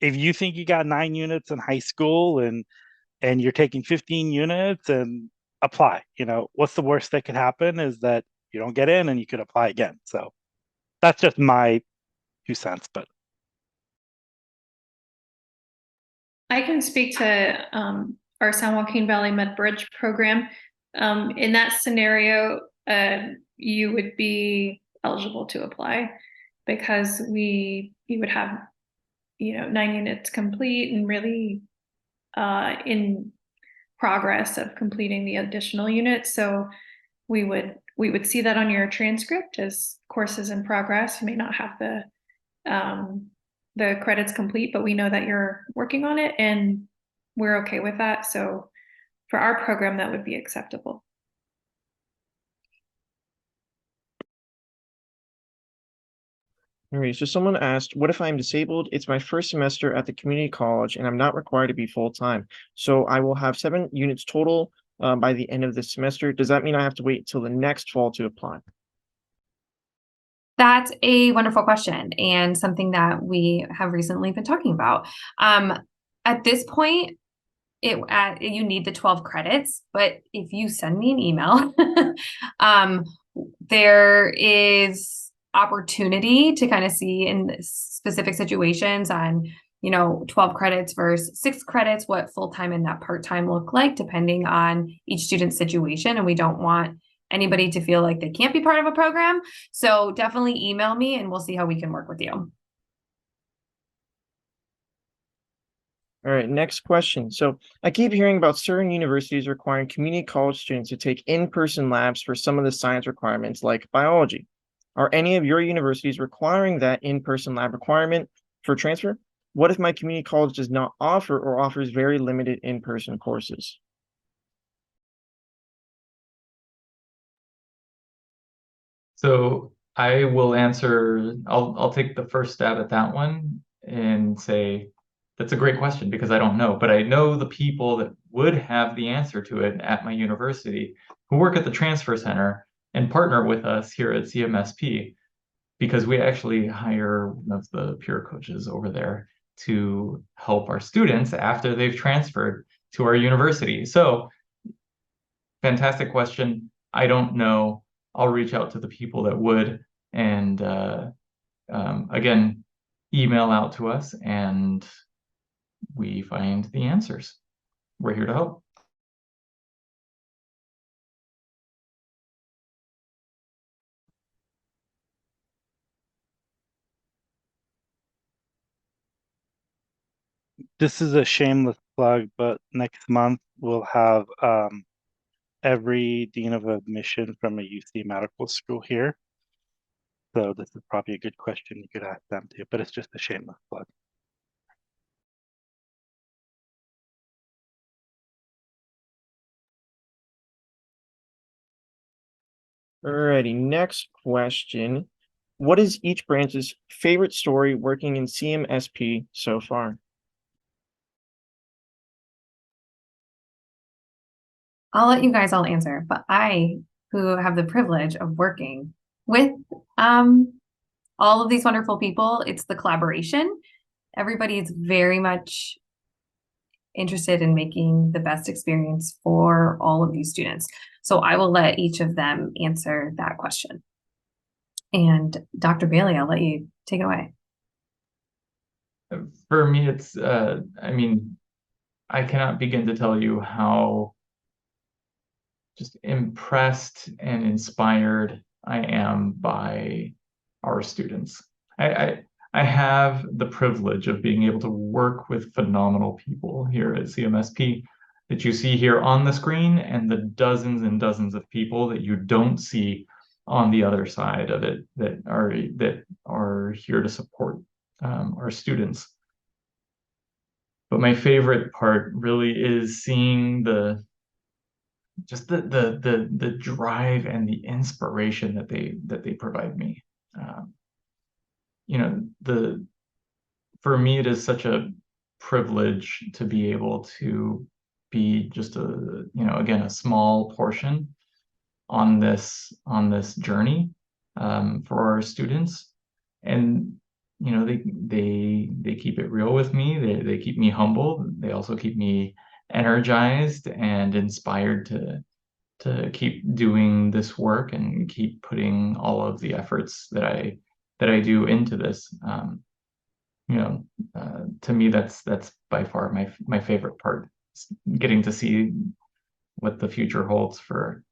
if you think you got 9 units in high school and you're taking 15 units and apply, what's the worst that could happen is that you don't get in and you could apply again. So that's just my 2 cents, but. I can speak to our San Joaquin Valley Medbridge program. In that scenario, you would be eligible to apply because you would have, 9 units complete and really in progress of completing the additional units. So we would see that on your transcript as courses in progress. You may not have the credits complete, but we know that you're working on it and we're okay with that. So for our program, that would be acceptable. All right, so someone asked, what if I'm disabled? It's my first semester at the community college and I'm not required to be full-time. So I will have 7 units total by the end of this semester. Does that mean I have to wait till the next fall to apply? That's a wonderful question and something that we have recently been talking about. At this point, you need the 12 credits, but if you send me an email, there is opportunity to kind of see in specific situations on, 12 credits versus 6 credits, what full-time and that part-time look like, depending on each student's situation. And we don't want anybody to feel like they can't be part of a program. So definitely email me and we'll see how we can work with you. All right, next question. So I keep hearing about certain universities requiring community college students to take in-person labs for some of the science requirements like biology. Are any of your universities requiring that in-person lab requirement for transfer? What if my community college does not offer or offers very limited in-person courses? So I will answer, I'll take the first stab at that one and say, that's a great question because I don't know, but I know the people that would have the answer to it at my university who work at the transfer center and partner with us here at CMSP because we actually hire one of the peer coaches over there to help our students after they've transferred to our university. So fantastic question. I don't know. I'll reach out to the people that would, and again, email out to us and we find the answers. We're here to help. This is a shameless plug, but next month we'll have every dean of admission from a UC medical school here. So this is probably a good question you could ask them too, but it's just a shameless plug. Alrighty, next question. What is each branch's favorite story working in CMSP so far? I'll let you guys all answer, but I, who have the privilege of working with all of these wonderful people, it's the collaboration. Everybody is very much interested in making the best experience for all of these students. So I will let each of them answer that question. And Dr. Bailey, I'll let you take it away. For me, it's, I mean, I cannot begin to tell you how just impressed and inspired I am by our students. I have the privilege of being able to work with phenomenal people here at CMSP that you see here on the screen and the dozens and dozens of people that you don't see on the other side of it that are here to support our students. But my favorite part really is seeing the drive and the inspiration that they provide me. For me, it is such a privilege to be able to be just again, a small portion on this journey for our students. And they keep it real with me. They keep me humble. They also keep me energized and inspired to keep doing this work and keep putting all of the efforts that I do into this. To me, that's by far my favorite part, getting to see what the future holds for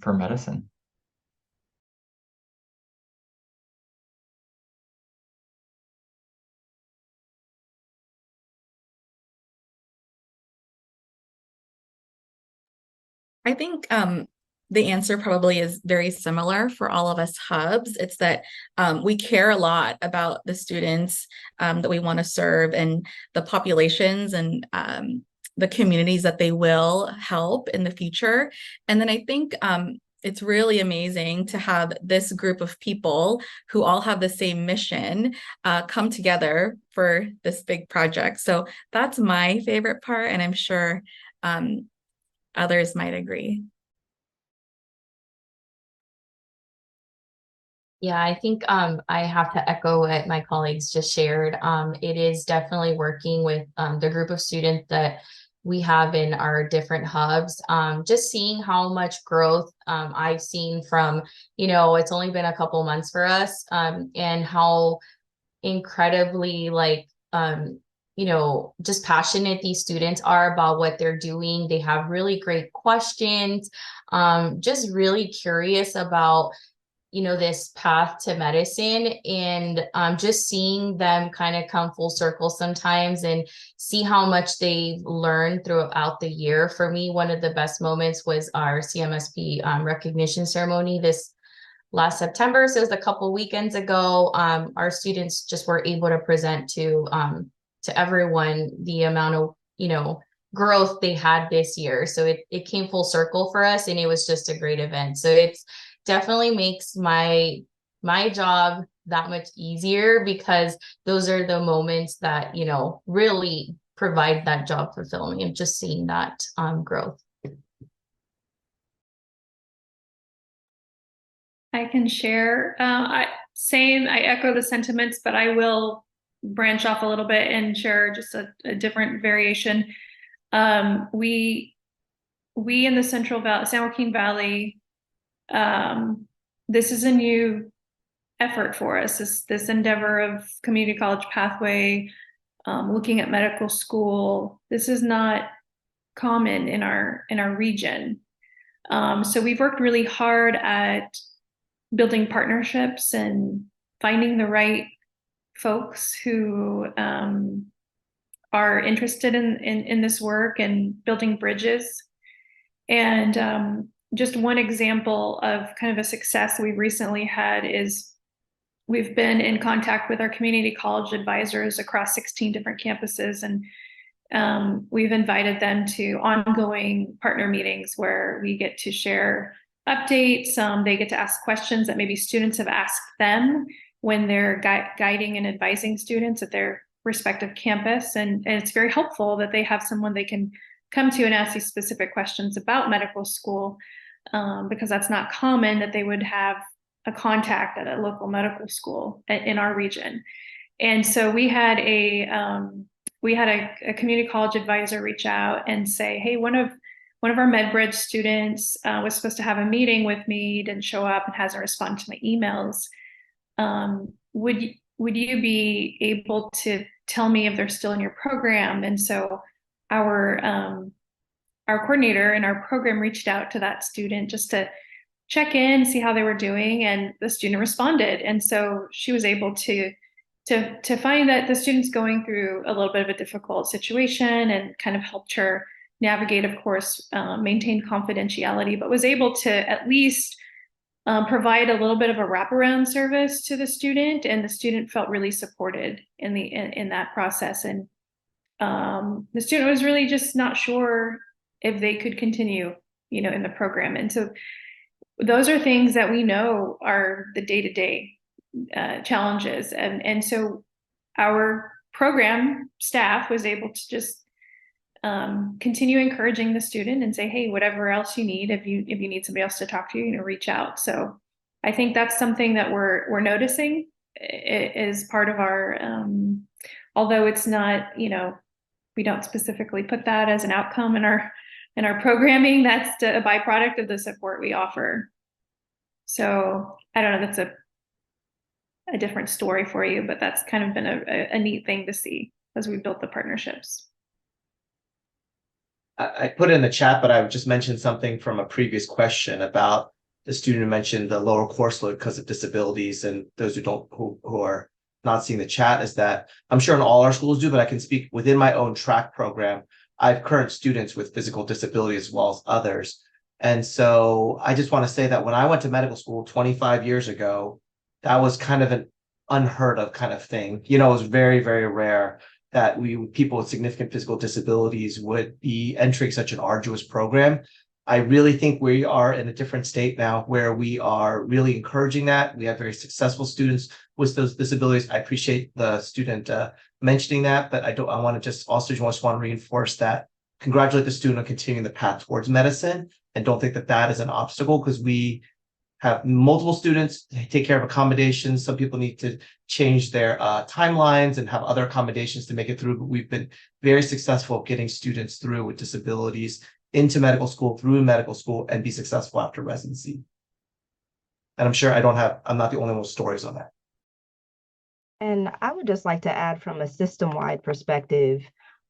medicine. I think the answer probably is very similar for all of us hubs. It's that we care a lot about the students that we want to serve and the populations and the communities that they will help in the future. And then I think it's really amazing to have this group of people who all have the same mission come together for this big project. So that's my favorite part, and I'm sure others might agree. Yeah, I think I have to echo what my colleagues just shared. It is definitely working with the group of students that we have in our different hubs. Just seeing how much growth I've seen from, it's only been a couple months for us, and how incredibly just passionate these students are about what they're doing. They have really great questions, just really curious about this path to medicine, and just seeing them kind of come full circle sometimes and see how much they've learned throughout the year. For me, one of the best moments was our CMSP recognition ceremony this last September. So it was a couple weekends ago. Our students just were able to present to everyone the amount of, growth they had this year. So it came full circle for us, and it was just a great event. So it's definitely makes my job that much easier, because those are the moments that, really provide that job fulfillment of just seeing that growth. I can share. I echo the sentiments, but I will branch off a little bit and share just a different variation. We in the Central Valley, San Joaquin Valley, this is a new effort for us, this endeavor of community college pathway, looking at medical school. This is not common in our region. So we've worked really hard at building partnerships and finding the right folks who are interested in this work and building bridges. And just one example of kind of a success we've recently had is we've been in contact with our community college advisors across 16 different campuses, and we've invited them to ongoing partner meetings where we get to share updates. They get to ask questions that maybe students have asked them when they're guiding and advising students at their respective campus. And it's very helpful that they have someone they can come to and ask these specific questions about medical school, because that's not common that they would have a contact at a local medical school in our region. And so we had a community college advisor reach out and say, hey, one of our Medbridge students was supposed to have a meeting with me, didn't show up and hasn't responded to my emails. Would you be able to tell me if they're still in your program? And so our coordinator in our program reached out to that student just to check in, see how they were doing, and the student responded. And so she was able to find that the student's going through a little bit of a difficult situation, and kind of helped her navigate, of course, maintain confidentiality, but was able to at least provide a little bit of a wraparound service to the student, and the student felt really supported in that process. And the student was really just not sure if they could continue, in the program. And so those are things that we know are the day-to-day challenges. And so our program staff was able to just continue encouraging the student and say, hey, whatever else you need, if you need somebody else to talk to, reach out. So I think that's something that we're noticing is part of our, although it's not, we don't specifically put that as an outcome in our programming, that's a byproduct of the support we offer. So I don't know, that's a different story for you, but that's kind of been a neat thing to see as we built the partnerships. I put it in the chat, but I would just mention something from a previous question about the student who mentioned the lower course load because of disabilities, and those who are not seeing the chat, is that I'm sure in all our schools do, but I can speak within my own track program. I have current students with physical disability as well as others. And so I just want to say that when I went to medical school 25 years ago, that was kind of an unheard of kind of thing. You know, it was very, very rare that people with significant physical disabilities would be entering such an arduous program. I really think we are in a different state now where we are really encouraging that. We have very successful students with those disabilities. I appreciate the student mentioning that, but I want to just also just want to reinforce that. Congratulate the student on continuing the path towards medicine, and don't think that that is an obstacle, because we have multiple students, take care of accommodations. Some people need to change their timelines and have other accommodations to make it through. But we've been very successful getting students through with disabilities into medical school, through medical school, and be successful after residency. And I'm sure I'm not the only one with stories on that. And I would just like to add, from a system-wide perspective,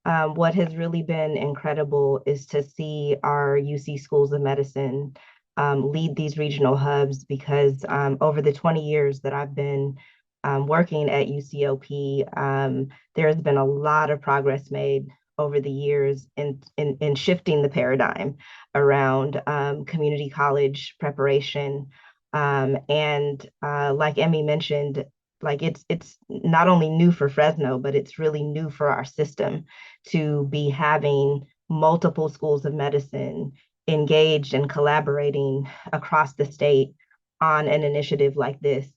what has really been incredible is to see our UC schools of medicine lead these regional hubs, because over the 20 years that I've been working at UCOP, there has been a lot of progress made over the years in shifting the paradigm around community college preparation. And like Emmy mentioned, like it's not only new for Fresno, but it's really new for our system to be having multiple schools of medicine engaged and collaborating across the state on an initiative like this,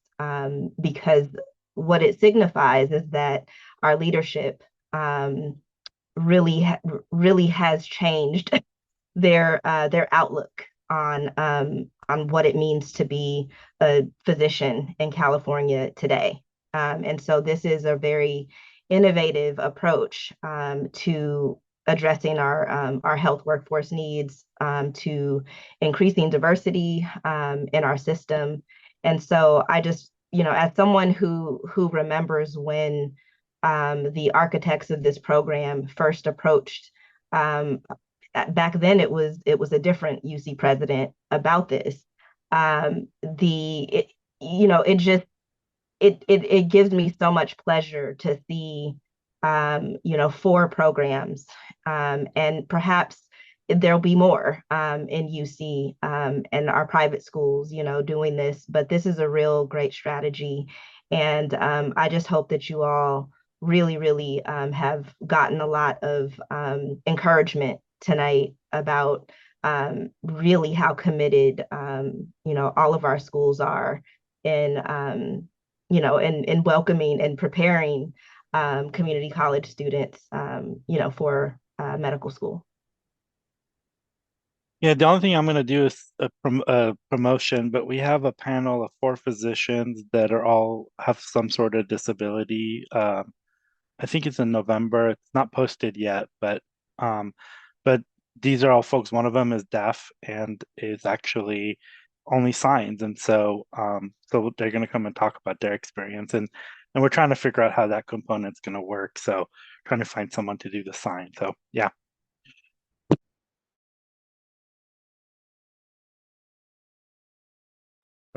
because what it signifies is that our leadership really has changed their outlook on what it means to be a physician in California today. And so this is a very innovative approach to addressing our health workforce needs, to increasing diversity in our system. And so I just, as someone who remembers when the architects of this program first approached, back then it was a different UC president about this. It gives me so much pleasure to see 4 programs, and perhaps there'll be more in UC and our private schools, doing this. But this is a real great strategy, and I just hope that you all really have gotten a lot of encouragement tonight about really how committed all of our schools are in in welcoming and preparing community college students for medical school. Yeah, the only thing I'm going to do is a promotion, but we have a panel of 4 physicians that are all have some sort of disability. I think it's in November. It's not posted yet, but these are all folks. One of them is deaf and is actually only signs, and so they're going to come and talk about their experience, and we're trying to figure out how that component's going to work. So trying to find someone to do the sign. So yeah.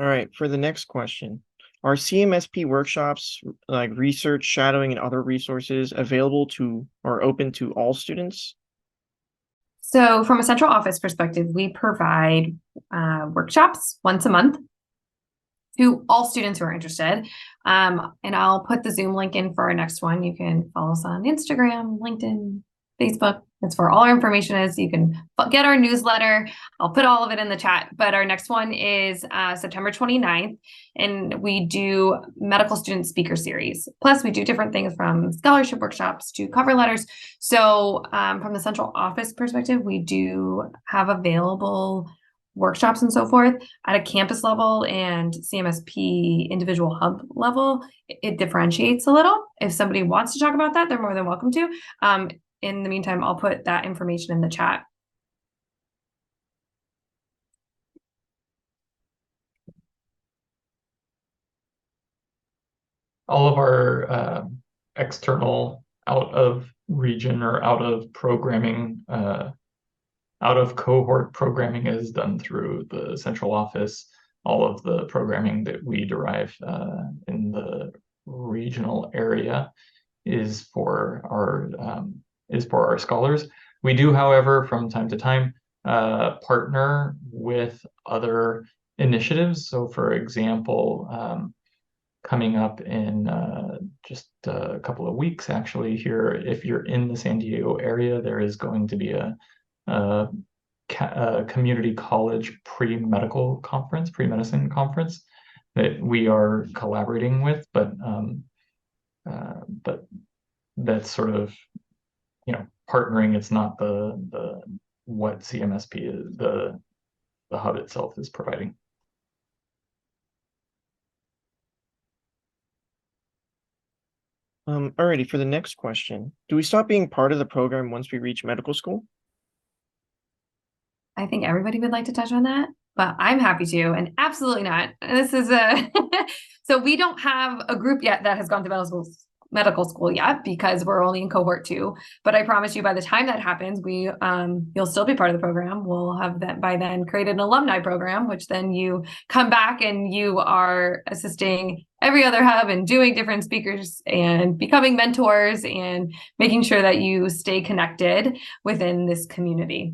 All right, for the next question, are CMSP workshops like research, shadowing, and other resources available to or open to all students? So from a central office perspective, we provide workshops once a month to all students who are interested. And I'll put the Zoom link in for our next one. You can follow us on Instagram, LinkedIn, Facebook. That's where all our information is. You can get our newsletter. I'll put all of it in the chat. But our next one is September 29th. And we do medical student speaker series. Plus, we do different things from scholarship workshops to cover letters. So from the central office perspective, we do have available workshops and so forth at a campus level and CMSP individual hub level. It differentiates a little. If somebody wants to talk about that, they're more than welcome to. In the meantime, I'll put that information in the chat. All of our external out of region or out of programming, out of cohort programming is done through the central office. All of the programming that we derive in the regional area is for our scholars. We do, however, from time to time, partner with other initiatives. So for example, coming up in just a couple of weeks, actually, here, if you're in the San Diego area, there is going to be a community college pre-medicine conference that we are collaborating with, but that's sort of, partnering. It's not the what CMSP is, the hub itself is providing. Alrighty, for the next question, do we stop being part of the program once we reach medical school? I think everybody would like to touch on that, but I'm happy to, and absolutely not. This is so we don't have a group yet that has gone to medical school yet because we're only in cohort 2. But I promise you, by the time that happens, you'll still be part of the program. We'll have that by then created an alumni program, which then you come back and you are assisting every other hub and doing different speakers and becoming mentors and making sure that you stay connected within this community.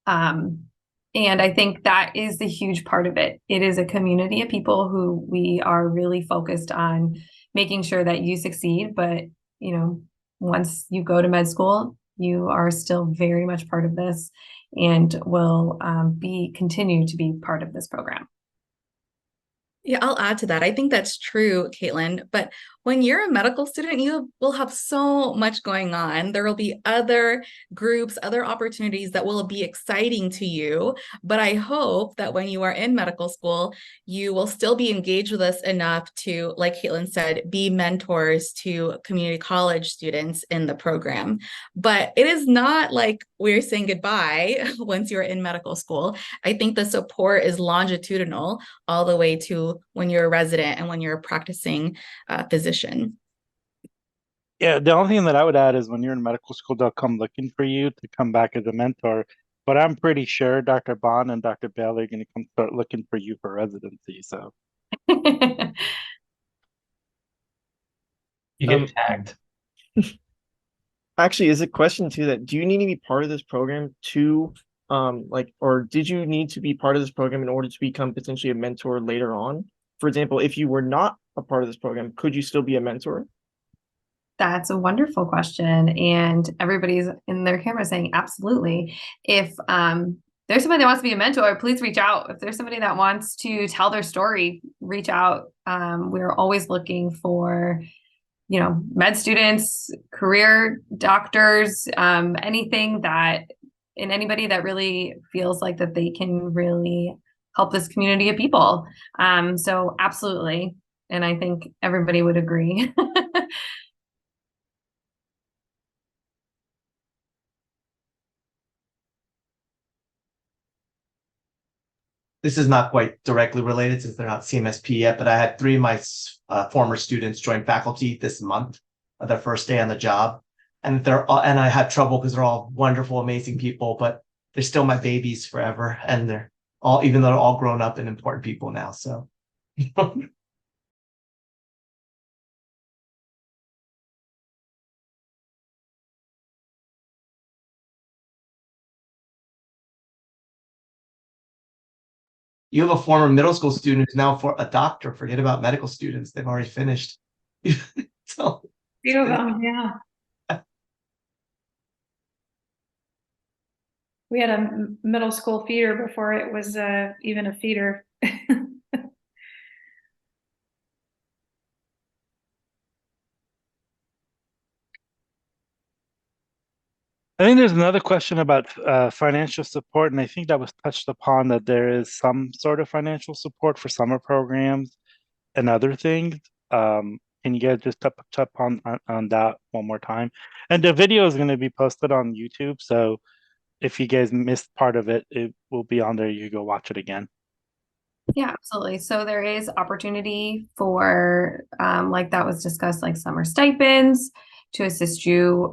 And I think that is the huge part of it. It is a community of people who we are really focused on making sure that you succeed. But, once you go to med school, you are still very much part of this and will continue to be part of this program. Yeah, I'll add to that. I think that's true, Caitlin. But when you're a medical student, you will have so much going on. There will be other groups, other opportunities that will be exciting to you. But I hope that when you are in medical school, you will still be engaged with us enough to, like Caitlin said, be mentors to community college students in the program. But it is not like we're saying goodbye once you're in medical school. I think the support is longitudinal all the way to when you're a resident and when you're a practicing physician. Yeah, the only thing that I would add is when you're in medical school, they'll come looking for you to come back as a mentor. But I'm pretty sure Dr. Bond and Dr. Bailey are going to come start looking for you for residency. So you get tagged. Actually, is a question too that do you need to be part of this program to or did you need to be part of this program in order to become potentially a mentor later on? For example, if you were not a part of this program, could you still be a mentor? That's a wonderful question. And everybody's in their camera saying, absolutely. If there's somebody that wants to be a mentor, please reach out. If there's somebody that wants to tell their story, reach out. We're always looking for, med students, career doctors, anybody that really feels like that they can really help this community of people. So absolutely. And I think everybody would agree. This is not quite directly related since they're not CMSP yet, but I had 3 of my former students join faculty this month, their first day on the job. And I have trouble because they're all wonderful, amazing people, but they're still my babies forever. And they're all, even though they're all grown up and important people now. So you have a former middle school student who's now a doctor. Forget about medical students. They've already finished. So few of them, yeah. We had a middle school feeder before it was even a feeder. I think there's another question about financial support, and I think that was touched upon that there is some sort of financial support for summer programs and other things. Can you guys just touch on that one more time? And the video is going to be posted on YouTube, so if you guys missed part of it, it will be on there. You go watch it again. Yeah, absolutely. So there is opportunity for, like that was discussed, like summer stipends to assist you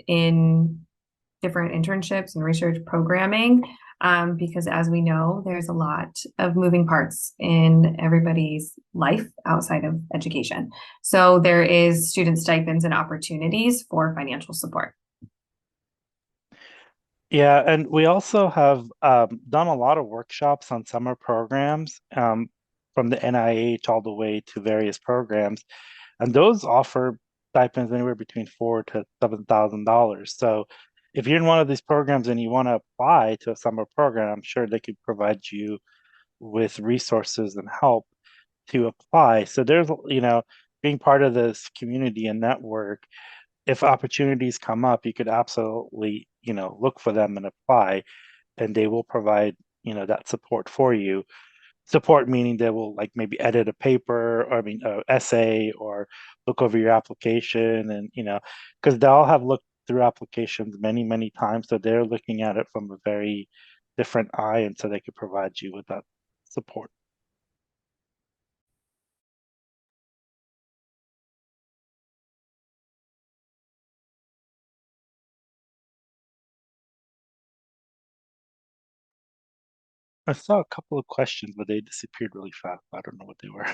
in different internships and research programming, because as we know, there's a lot of moving parts in everybody's life outside of education. So there is student stipends and opportunities for financial support. Yeah, and we also have done a lot of workshops on summer programs, from the NIH all the way to various programs, and those offer stipends anywhere between $4,000 to $7,000. So if you're in one of these programs and you want to apply to a summer program, I'm sure they could provide you with resources and help to apply. So there's, being part of this community and network, if opportunities come up, you could absolutely, look for them and apply, and they will provide, that support for you. Support meaning they will like maybe edit a paper, or I mean, essay, or look over your application, and because they all have looked through applications many, many times, so they're looking at it from a very different eye, and so they could provide you with that support. I saw a couple of questions, but they disappeared really fast. I don't know what they were.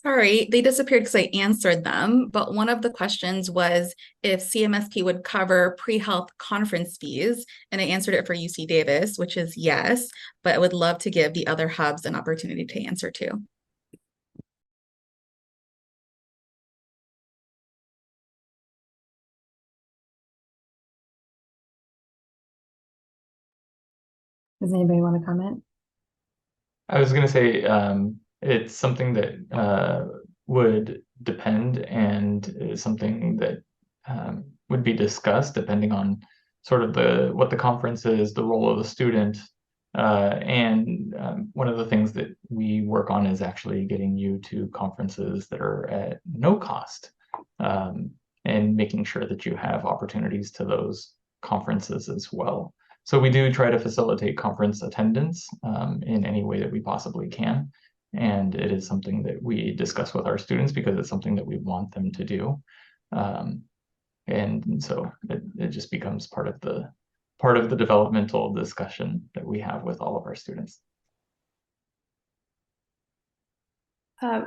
Sorry, they disappeared because I answered them. But one of the questions was if CMSP would cover pre-health conference fees. And I answered it for UC Davis, which is yes, but I would love to give the other hubs an opportunity to answer too. Does anybody want to comment? I was going to say it's something that would depend, and is something that would be discussed depending on sort of what the conference is, the role of the student. And one of the things that we work on is actually getting you to conferences that are at no cost, and making sure that you have opportunities to those conferences as well. So we do try to facilitate conference attendance in any way that we possibly can. And it is something that we discuss with our students because it's something that we want them to do. And so it just becomes part of the developmental discussion that we have with all of our students.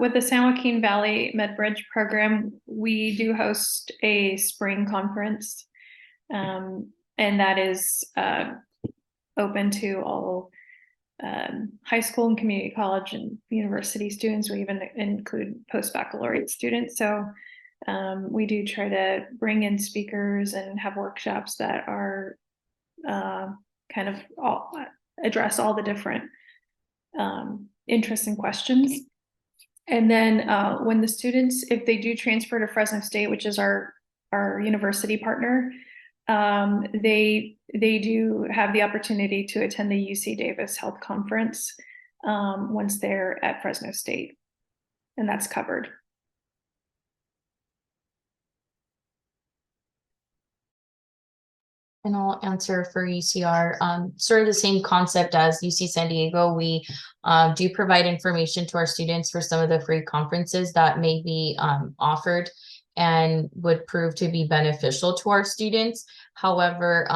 With the San Joaquin Valley Medbridge program, we do host a spring conference, and that is open to all high school and community college and university students. We even include post-baccalaureate students. So we do try to bring in speakers and have workshops that are kind of address all the different interests and questions. And then when the students, if they do transfer to Fresno State, which is our university partner, they do have the opportunity to attend the UC Davis Health Conference once they're at Fresno State, and that's covered. And I'll answer for UCR. Sort of the same concept as UC San Diego. We do provide information to our students for some of the free conferences that may be offered and would prove to be beneficial to our students. However,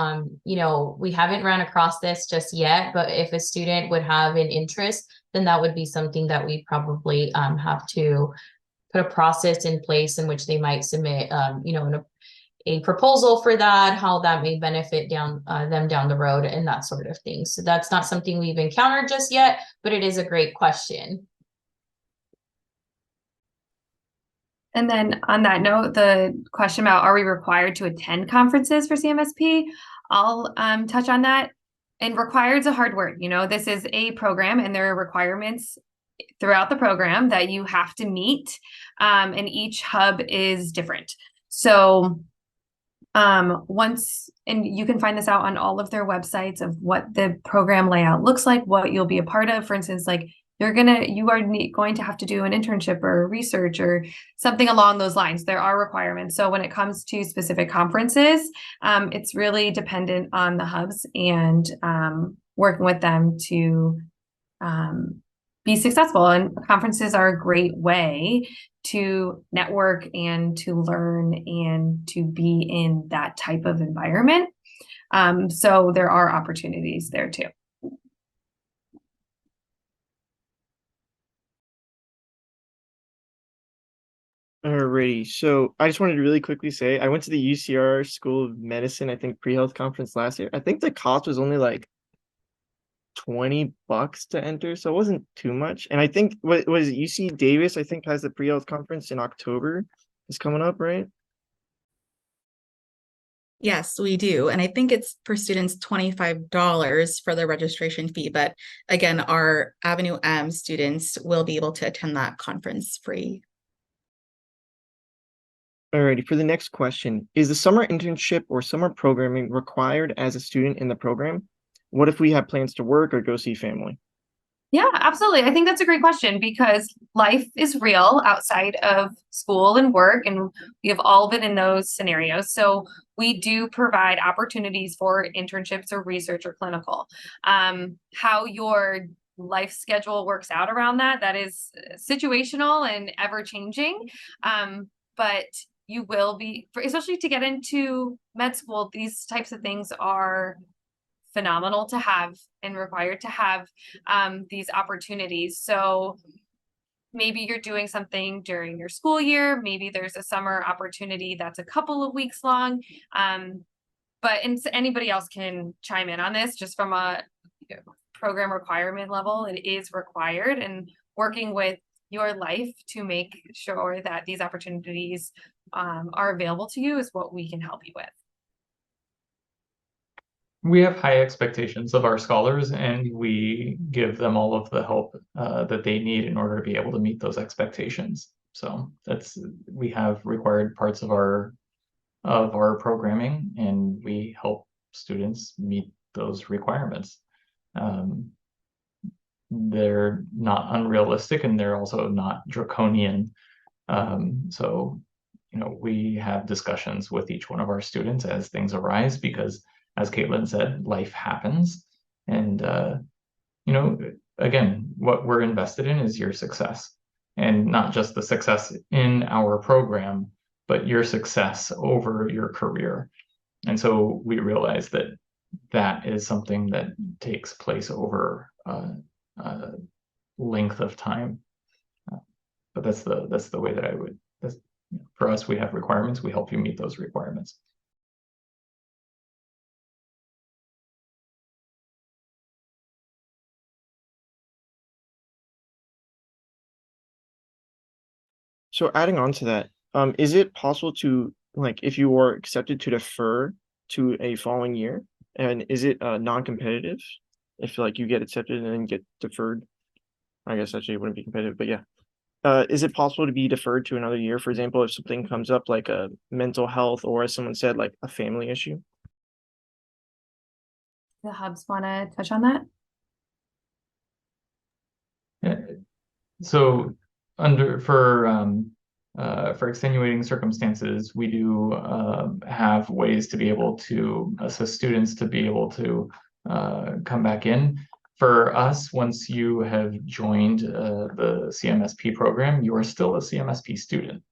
we haven't ran across this just yet, but if a student would have an interest, then that would be something that we probably have to put a process in place in which they might submit, a proposal for that, how that may benefit them down the road and that sort of thing. So that's not something we've encountered just yet, but it is a great question. And then on that note, the question about are we required to attend conferences for CMSP? I'll touch on that. And required is a hard word. This is a program and there are requirements throughout the program that you have to meet, and each hub is different. So and you can find this out on all of their websites of what the program layout looks like, what you'll be a part of. For instance, like you are going to have to do an internship or research or something along those lines. There are requirements. So when it comes to specific conferences, it's really dependent on the hubs and working with them to be successful. And conferences are a great way to network and to learn and to be in that type of environment. So there are opportunities there too. Alrighty, so I just wanted to really quickly say I went to the UCR School of Medicine, I think pre-health conference last year. I think the cost was only like $20 to enter, so it wasn't too much. And I think what was it, UC Davis, I think, has the pre-health conference in October. It's coming up, right? Yes, we do. And I think it's for students $25 for the registration fee. But again, our Avenue M students will be able to attend that conference free. Alrighty, for the next question, is the summer internship or summer programming required as a student in the program? What if we have plans to work or go see family? Yeah, absolutely. I think that's a great question because life is real outside of school and work, and we have all been in those scenarios. So we do provide opportunities for internships or research or clinical. How your life schedule works out around that, that is situational and ever changing. But you will be, especially to get into med school, these types of things are phenomenal to have and required to have these opportunities. So maybe you're doing something during your school year, maybe there's a summer opportunity that's a couple of weeks long. But anybody else can chime in on this just from a program requirement level. It is required, and working with your life to make sure that these opportunities are available to you is what we can help you with. We have high expectations of our scholars, and we give them all of the help that they need in order to be able to meet those expectations. So we have required parts of our programming, and we help students meet those requirements. They're not unrealistic, and they're also not draconian. So, we have discussions with each one of our students as things arise, because as Caitlin said, life happens. And, again, what we're invested in is your success, and not just the success in our program, but your success over your career. And so we realize that that is something that takes place over length of time. But that's the way that I would, for us, we have requirements, we help you meet those requirements. So adding on to that, is it possible to, like, if you were accepted, to defer to a following year? And is it non-competitive if like you get accepted and then get deferred? I guess actually it wouldn't be competitive, but yeah. Is it possible to be deferred to another year, for example, if something comes up like a mental health, or as someone said, like a family issue? The hubs want to touch on that? Yeah. So for extenuating circumstances, we do have ways to be able to assist students to be able to come back in. For us, once you have joined the CMSP program, you are still a CMSP student.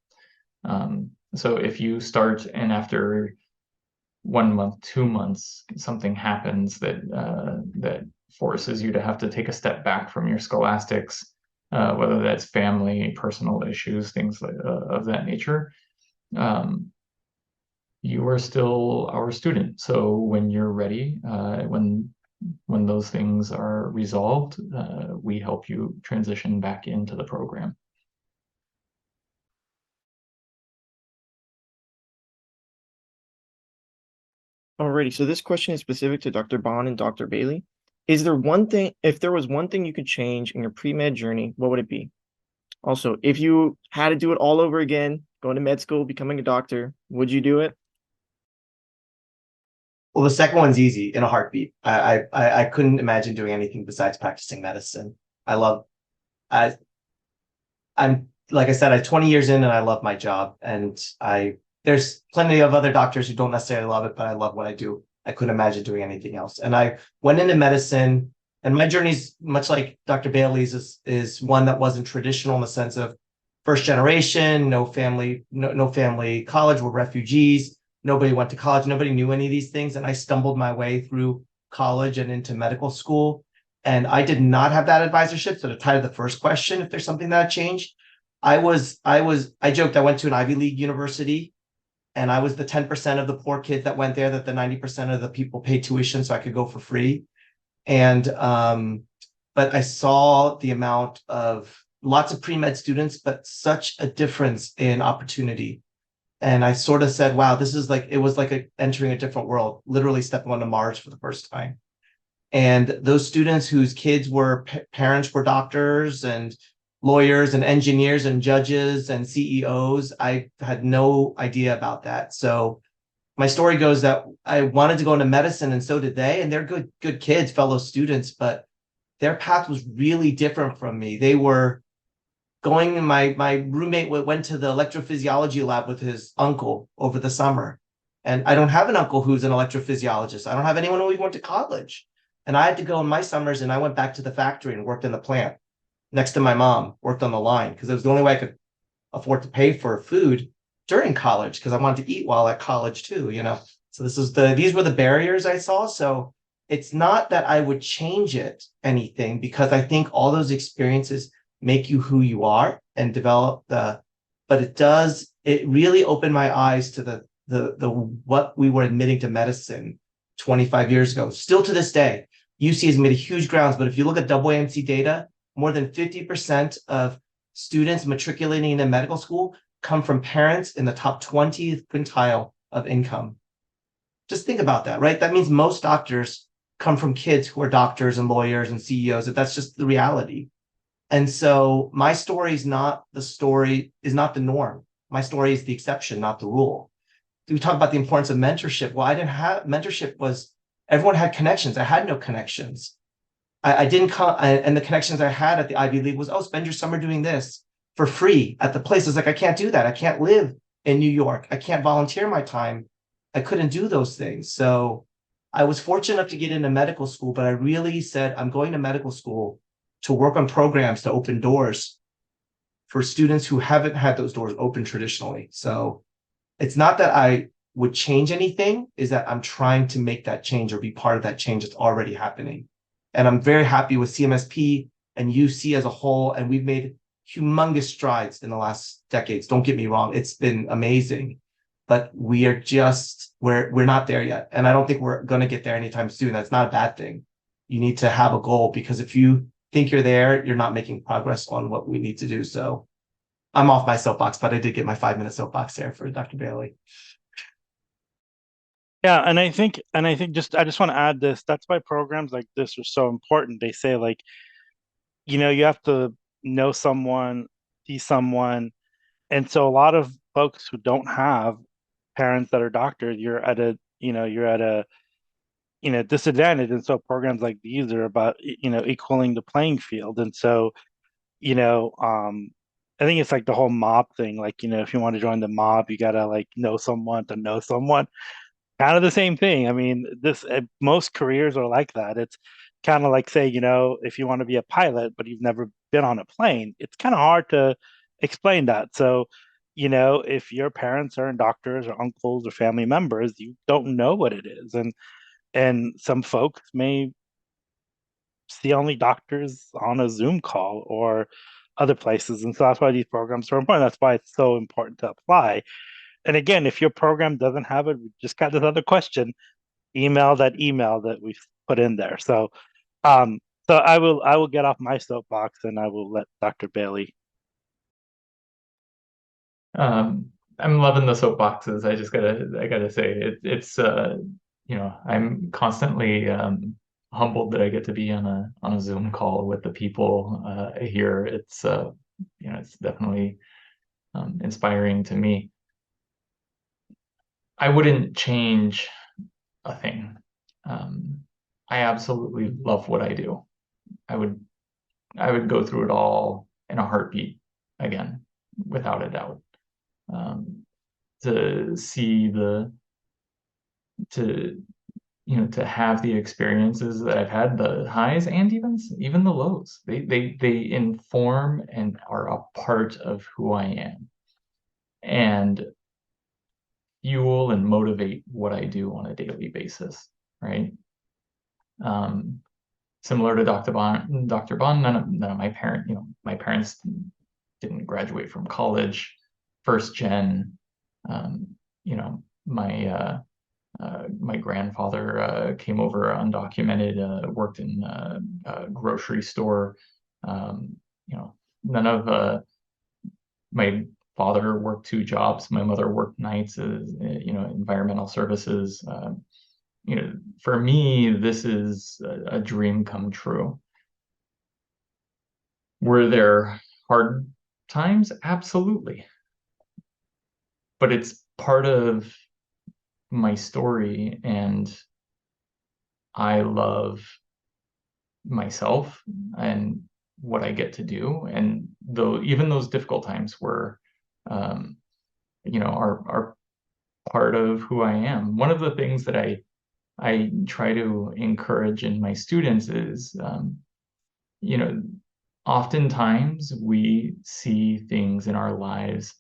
So if you start and after 1 month, 2 months, something happens that forces you to have to take a step back from your scholastics, whether that's family, personal issues, things of that nature, you are still our student. So when you're ready, when those things are resolved, we help you transition back into the program. Alrighty, so this question is specific to Dr. Bond and Dr. Bailey. Is there one thing, if there was one thing you could change in your pre-med journey, what would it be? Also, if you had to do it all over again, going to med school, becoming a doctor, would you do it? Well, the second one's easy, in a heartbeat. I couldn't imagine doing anything besides practicing medicine. I'm like I said, I'm 20 years in and I love my job. And there's plenty of other doctors who don't necessarily love it, but I love what I do. I couldn't imagine doing anything else. And I went into medicine, and my journey's much like Dr. Bailey's, is one that wasn't traditional in the sense of first generation, no family college, we're refugees. Nobody went to college. Nobody knew any of these things. And I stumbled my way through college and into medical school. And I did not have that advisorship. So to tie to the first question, if there's something that changed, I joked I went to an Ivy League university, and I was the 10% of the poor kids that went there that the 90% of the people paid tuition so I could go for free. And but I saw the amount of lots of pre-med students, but such a difference in opportunity. And I sort of said, wow, this is like, it was like entering a different world, literally stepping onto Mars for the first time. And those students whose kids were parents were doctors and lawyers and engineers and judges and CEOs, I had no idea about that. So my story goes that I wanted to go into medicine, and so did they. And they're good kids, fellow students, but their path was really different from me. They were going, my roommate went to the electrophysiology lab with his uncle over the summer. And I don't have an uncle who's an electrophysiologist. I don't have anyone who even went to college. And I had to go in my summers, and I went back to the factory and worked in the plant next to my mom, worked on the line, because it was the only way I could afford to pay for food during college, because I wanted to eat while at college too, you know. So these were the barriers I saw. So it's not that I would change anything, because I think all those experiences make you who you are and develop but it really opened my eyes to the what we were admitting to medicine 25 years ago. Still to this day, UC has made a huge grounds, but if you look at AAMC data, more than 50% of students matriculating into medical school come from parents in the top 20th quintile of income. Just think about that, right? That means most doctors come from kids who are doctors and lawyers and CEOs. That's just the reality. And so my story is not the norm. My story is the exception, not the rule. We talk about the importance of mentorship. Well, I didn't have mentorship. Everyone had connections. I had no connections. I didn't come, and the connections I had at the Ivy League was, spend your summer doing this for free at the place. I was like, I can't do that. I can't live in New York. I can't volunteer my time. I couldn't do those things. So I was fortunate enough to get into medical school, but I really said, I'm going to medical school to work on programs to open doors for students who haven't had those doors open traditionally. So it's not that I would change anything, is that I'm trying to make that change or be part of that change that's already happening. And I'm very happy with CMSP and UC as a whole. And we've made humongous strides in the last decades. Don't get me wrong. It's been amazing, but we're not there yet. And I don't think we're going to get there anytime soon. That's not a bad thing. You need to have a goal, because if you think you're there, you're not making progress on what we need to do. So I'm off my soapbox, but I did get my 5-minute soapbox there for Dr. Bailey. Yeah, and I think I just want to add this. That's why programs like this are so important. They say, like, you have to know someone, see someone. And so a lot of folks who don't have parents that are doctors, you're at a disadvantage. And so programs like these are about, equaling the playing field. And so, I think it's like the whole mob thing. Like, if you want to join the mob, you gotta like know someone to know someone. Kind of the same thing. I mean, most careers are like that. It's kind of like, say, if you want to be a pilot, but you've never been on a plane, it's kind of hard to explain that. So, if your parents are doctors or uncles or family members, you don't know what it is. And some folks may see only doctors on a Zoom call or other places. And so that's why these programs are important. That's why it's so important to apply. And again, if your program doesn't have it, we just got this other question, email that we've put in there. So I will get off my soapbox, and I will let Dr. Bailey. I'm loving the soapboxes. I gotta say it's I'm constantly humbled that I get to be on a Zoom call with the people here. It's it's definitely inspiring to me. I wouldn't change a thing. I absolutely love what I do. I would go through it all in a heartbeat again, without a doubt. To see to have the experiences that I've had, the highs and even the lows, they inform and are a part of who I am, and fuel and motivate what I do on a daily basis, right? Similar to Dr. Bond, none of my parents didn't graduate from college, first gen. You know, my grandfather came over undocumented, worked in a grocery store. You know, none of my father worked 2 jobs. My mother worked nights as, you know, environmental services. You know, for me, this is a dream come true. Were there hard times? Absolutely. But it's part of my story, and I love myself and what I get to do. And though even those difficult times were, you know, are part of who I am. One of the things that I try to encourage in my students is, you know, oftentimes we see things in our lives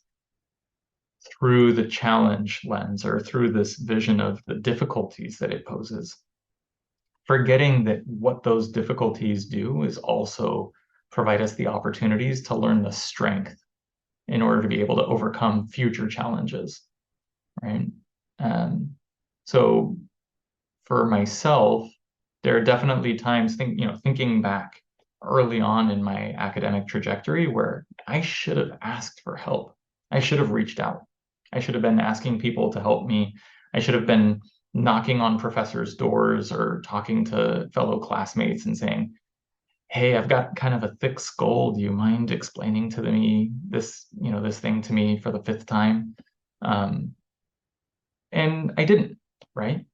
through the challenge lens or through this vision of the difficulties that it poses, forgetting that what those difficulties do is also provide us the opportunities to learn the strength in order to be able to overcome future challenges, right? So for myself, there are definitely times, thinking back early on in my academic trajectory where I should have asked for help. I should have reached out. I should have been asking people to help me. I should have been knocking on professors' doors or talking to fellow classmates and saying, hey, I've got kind of a thick skull. Do you mind explaining to me this, this thing to me for the 5th time? And I didn't, right?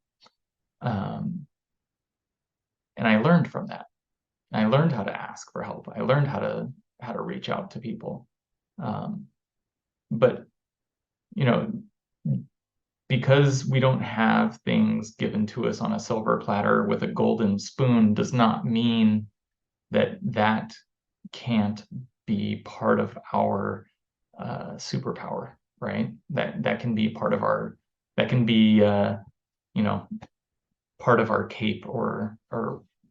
And I learned from that. I learned how to ask for help. I learned how to reach out to people. But, you know, because we don't have things given to us on a silver platter with a golden spoon does not mean that that can't be part of our superpower, right? That can be part of our, that can be, part of our cape or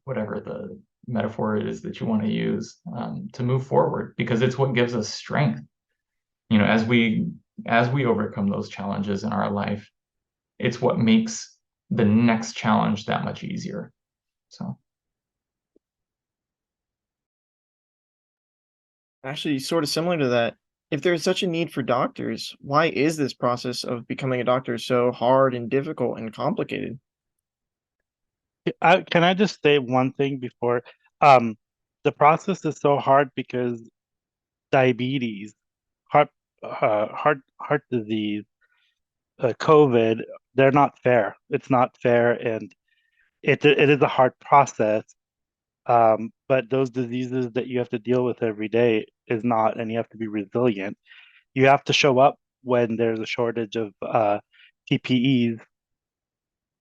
whatever the metaphor it is that you want to use to move forward, because it's what gives us strength. You know, as we overcome those challenges in our life, it's what makes the next challenge that much easier. So Actually, sort of similar to that, if there is such a need for doctors, why is this process of becoming a doctor so hard and difficult and complicated? Can I just say one thing before? The process is so hard because diabetes, heart disease, COVID, they're not fair. It's not fair, and it is a hard process. But those diseases that you have to deal with every day is not, and you have to be resilient. You have to show up when there's a shortage of PPEs,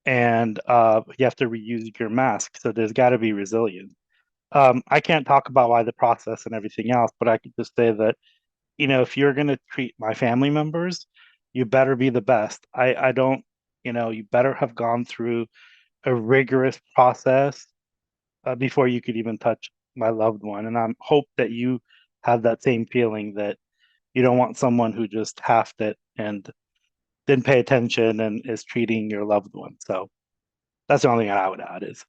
and you have to reuse your mask. So there's got to be resilience. I can't talk about why the process and everything else, but I could just say that, if you're going to treat my family members, you better be the best. I don't, you better have gone through a rigorous process before you could even touch my loved one. And I hope that you have that same feeling, that you don't want someone who just halved it and didn't pay attention and is treating your loved one. So that's the only thing I would add is.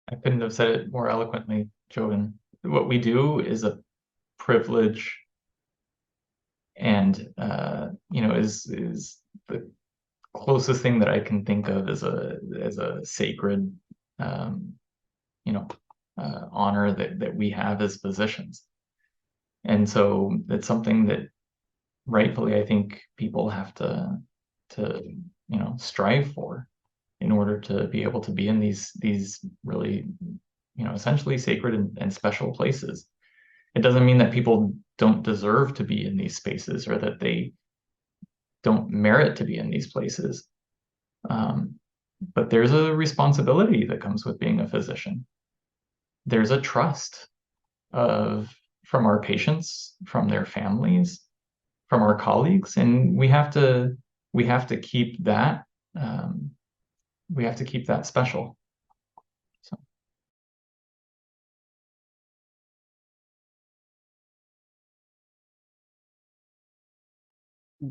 I couldn't have said it more eloquently, Joven. What we do is a privilege, and is the closest thing that I can think of as a sacred, honor that we have as physicians. And so it's something that rightfully I think people have to strive for in order to be able to be in these really, essentially sacred and special places. It doesn't mean that people don't deserve to be in these spaces or that they don't merit to be in these places. But there's a responsibility that comes with being a physician. There's a trust from our patients, from their families, from our colleagues, and we have to keep that special.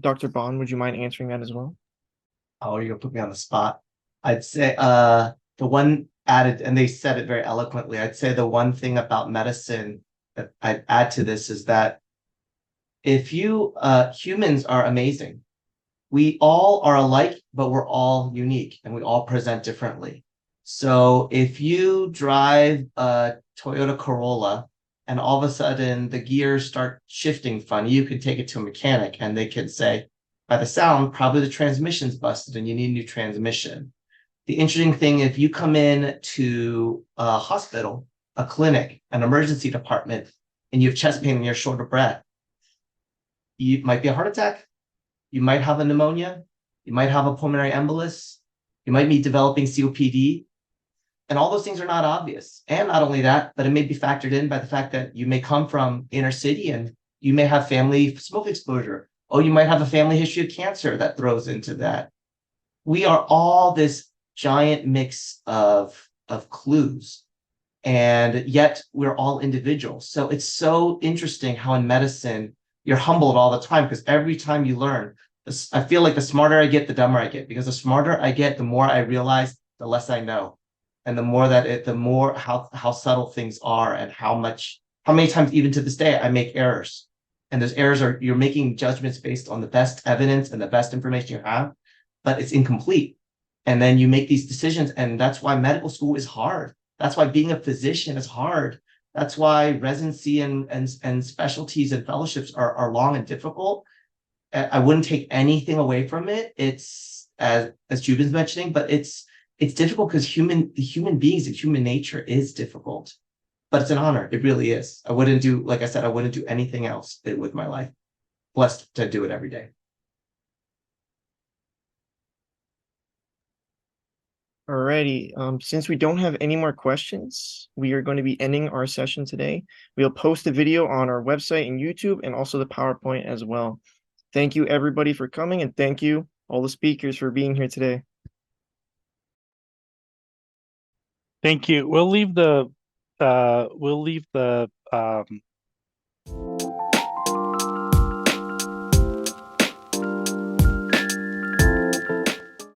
Dr. Bond, would you mind answering that as well? Oh, you're gonna put me on the spot. I'd say the one added, and they said it very eloquently. I'd say the one thing about medicine that I'd add to this is that if you humans are amazing. We all are alike, but we're all unique and we all present differently. So if you drive a Toyota Corolla and all of a sudden the gears start shifting funny, you could take it to a mechanic and they could say, by the sound, probably the transmission's busted and you need a new transmission. The interesting thing, if you come in to a hospital, a clinic, an emergency department, and you have chest pain and you're short of breath, you might be a heart attack, you might have a pneumonia, you might have a pulmonary embolus, you might be developing COPD, and all those things are not obvious. And not only that, but it may be factored in by the fact that you may come from inner city and you may have family smoke exposure. Oh, you might have a family history of cancer that throws into that. We are all this giant mix of clues, and yet we're all individuals. So it's so interesting how in medicine, you're humbled all the time because every time you learn, I feel like the smarter I get, the dumber I get, because the smarter I get, the more I realize, the less I know. And the more the more how subtle things are and how many times even to this day I make errors. And those errors are, you're making judgments based on the best evidence and the best information you have, but it's incomplete. And then you make these decisions. And that's why medical school is hard. That's why being a physician is hard. That's why residency and specialties and fellowships are long and difficult. I wouldn't take anything away from it. It's as Jubin's mentioning, but it's difficult because the human beings and human nature is difficult. But it's an honor. It really is. I wouldn't do, like I said, I wouldn't do anything else with my life. Blessed to do it every day. Alrighty, since we don't have any more questions, we are going to be ending our session today. We'll post a video on our website and YouTube and also the PowerPoint as well. Thank you everybody for coming, and thank you all the speakers for being here today. Thank you. We'll leave the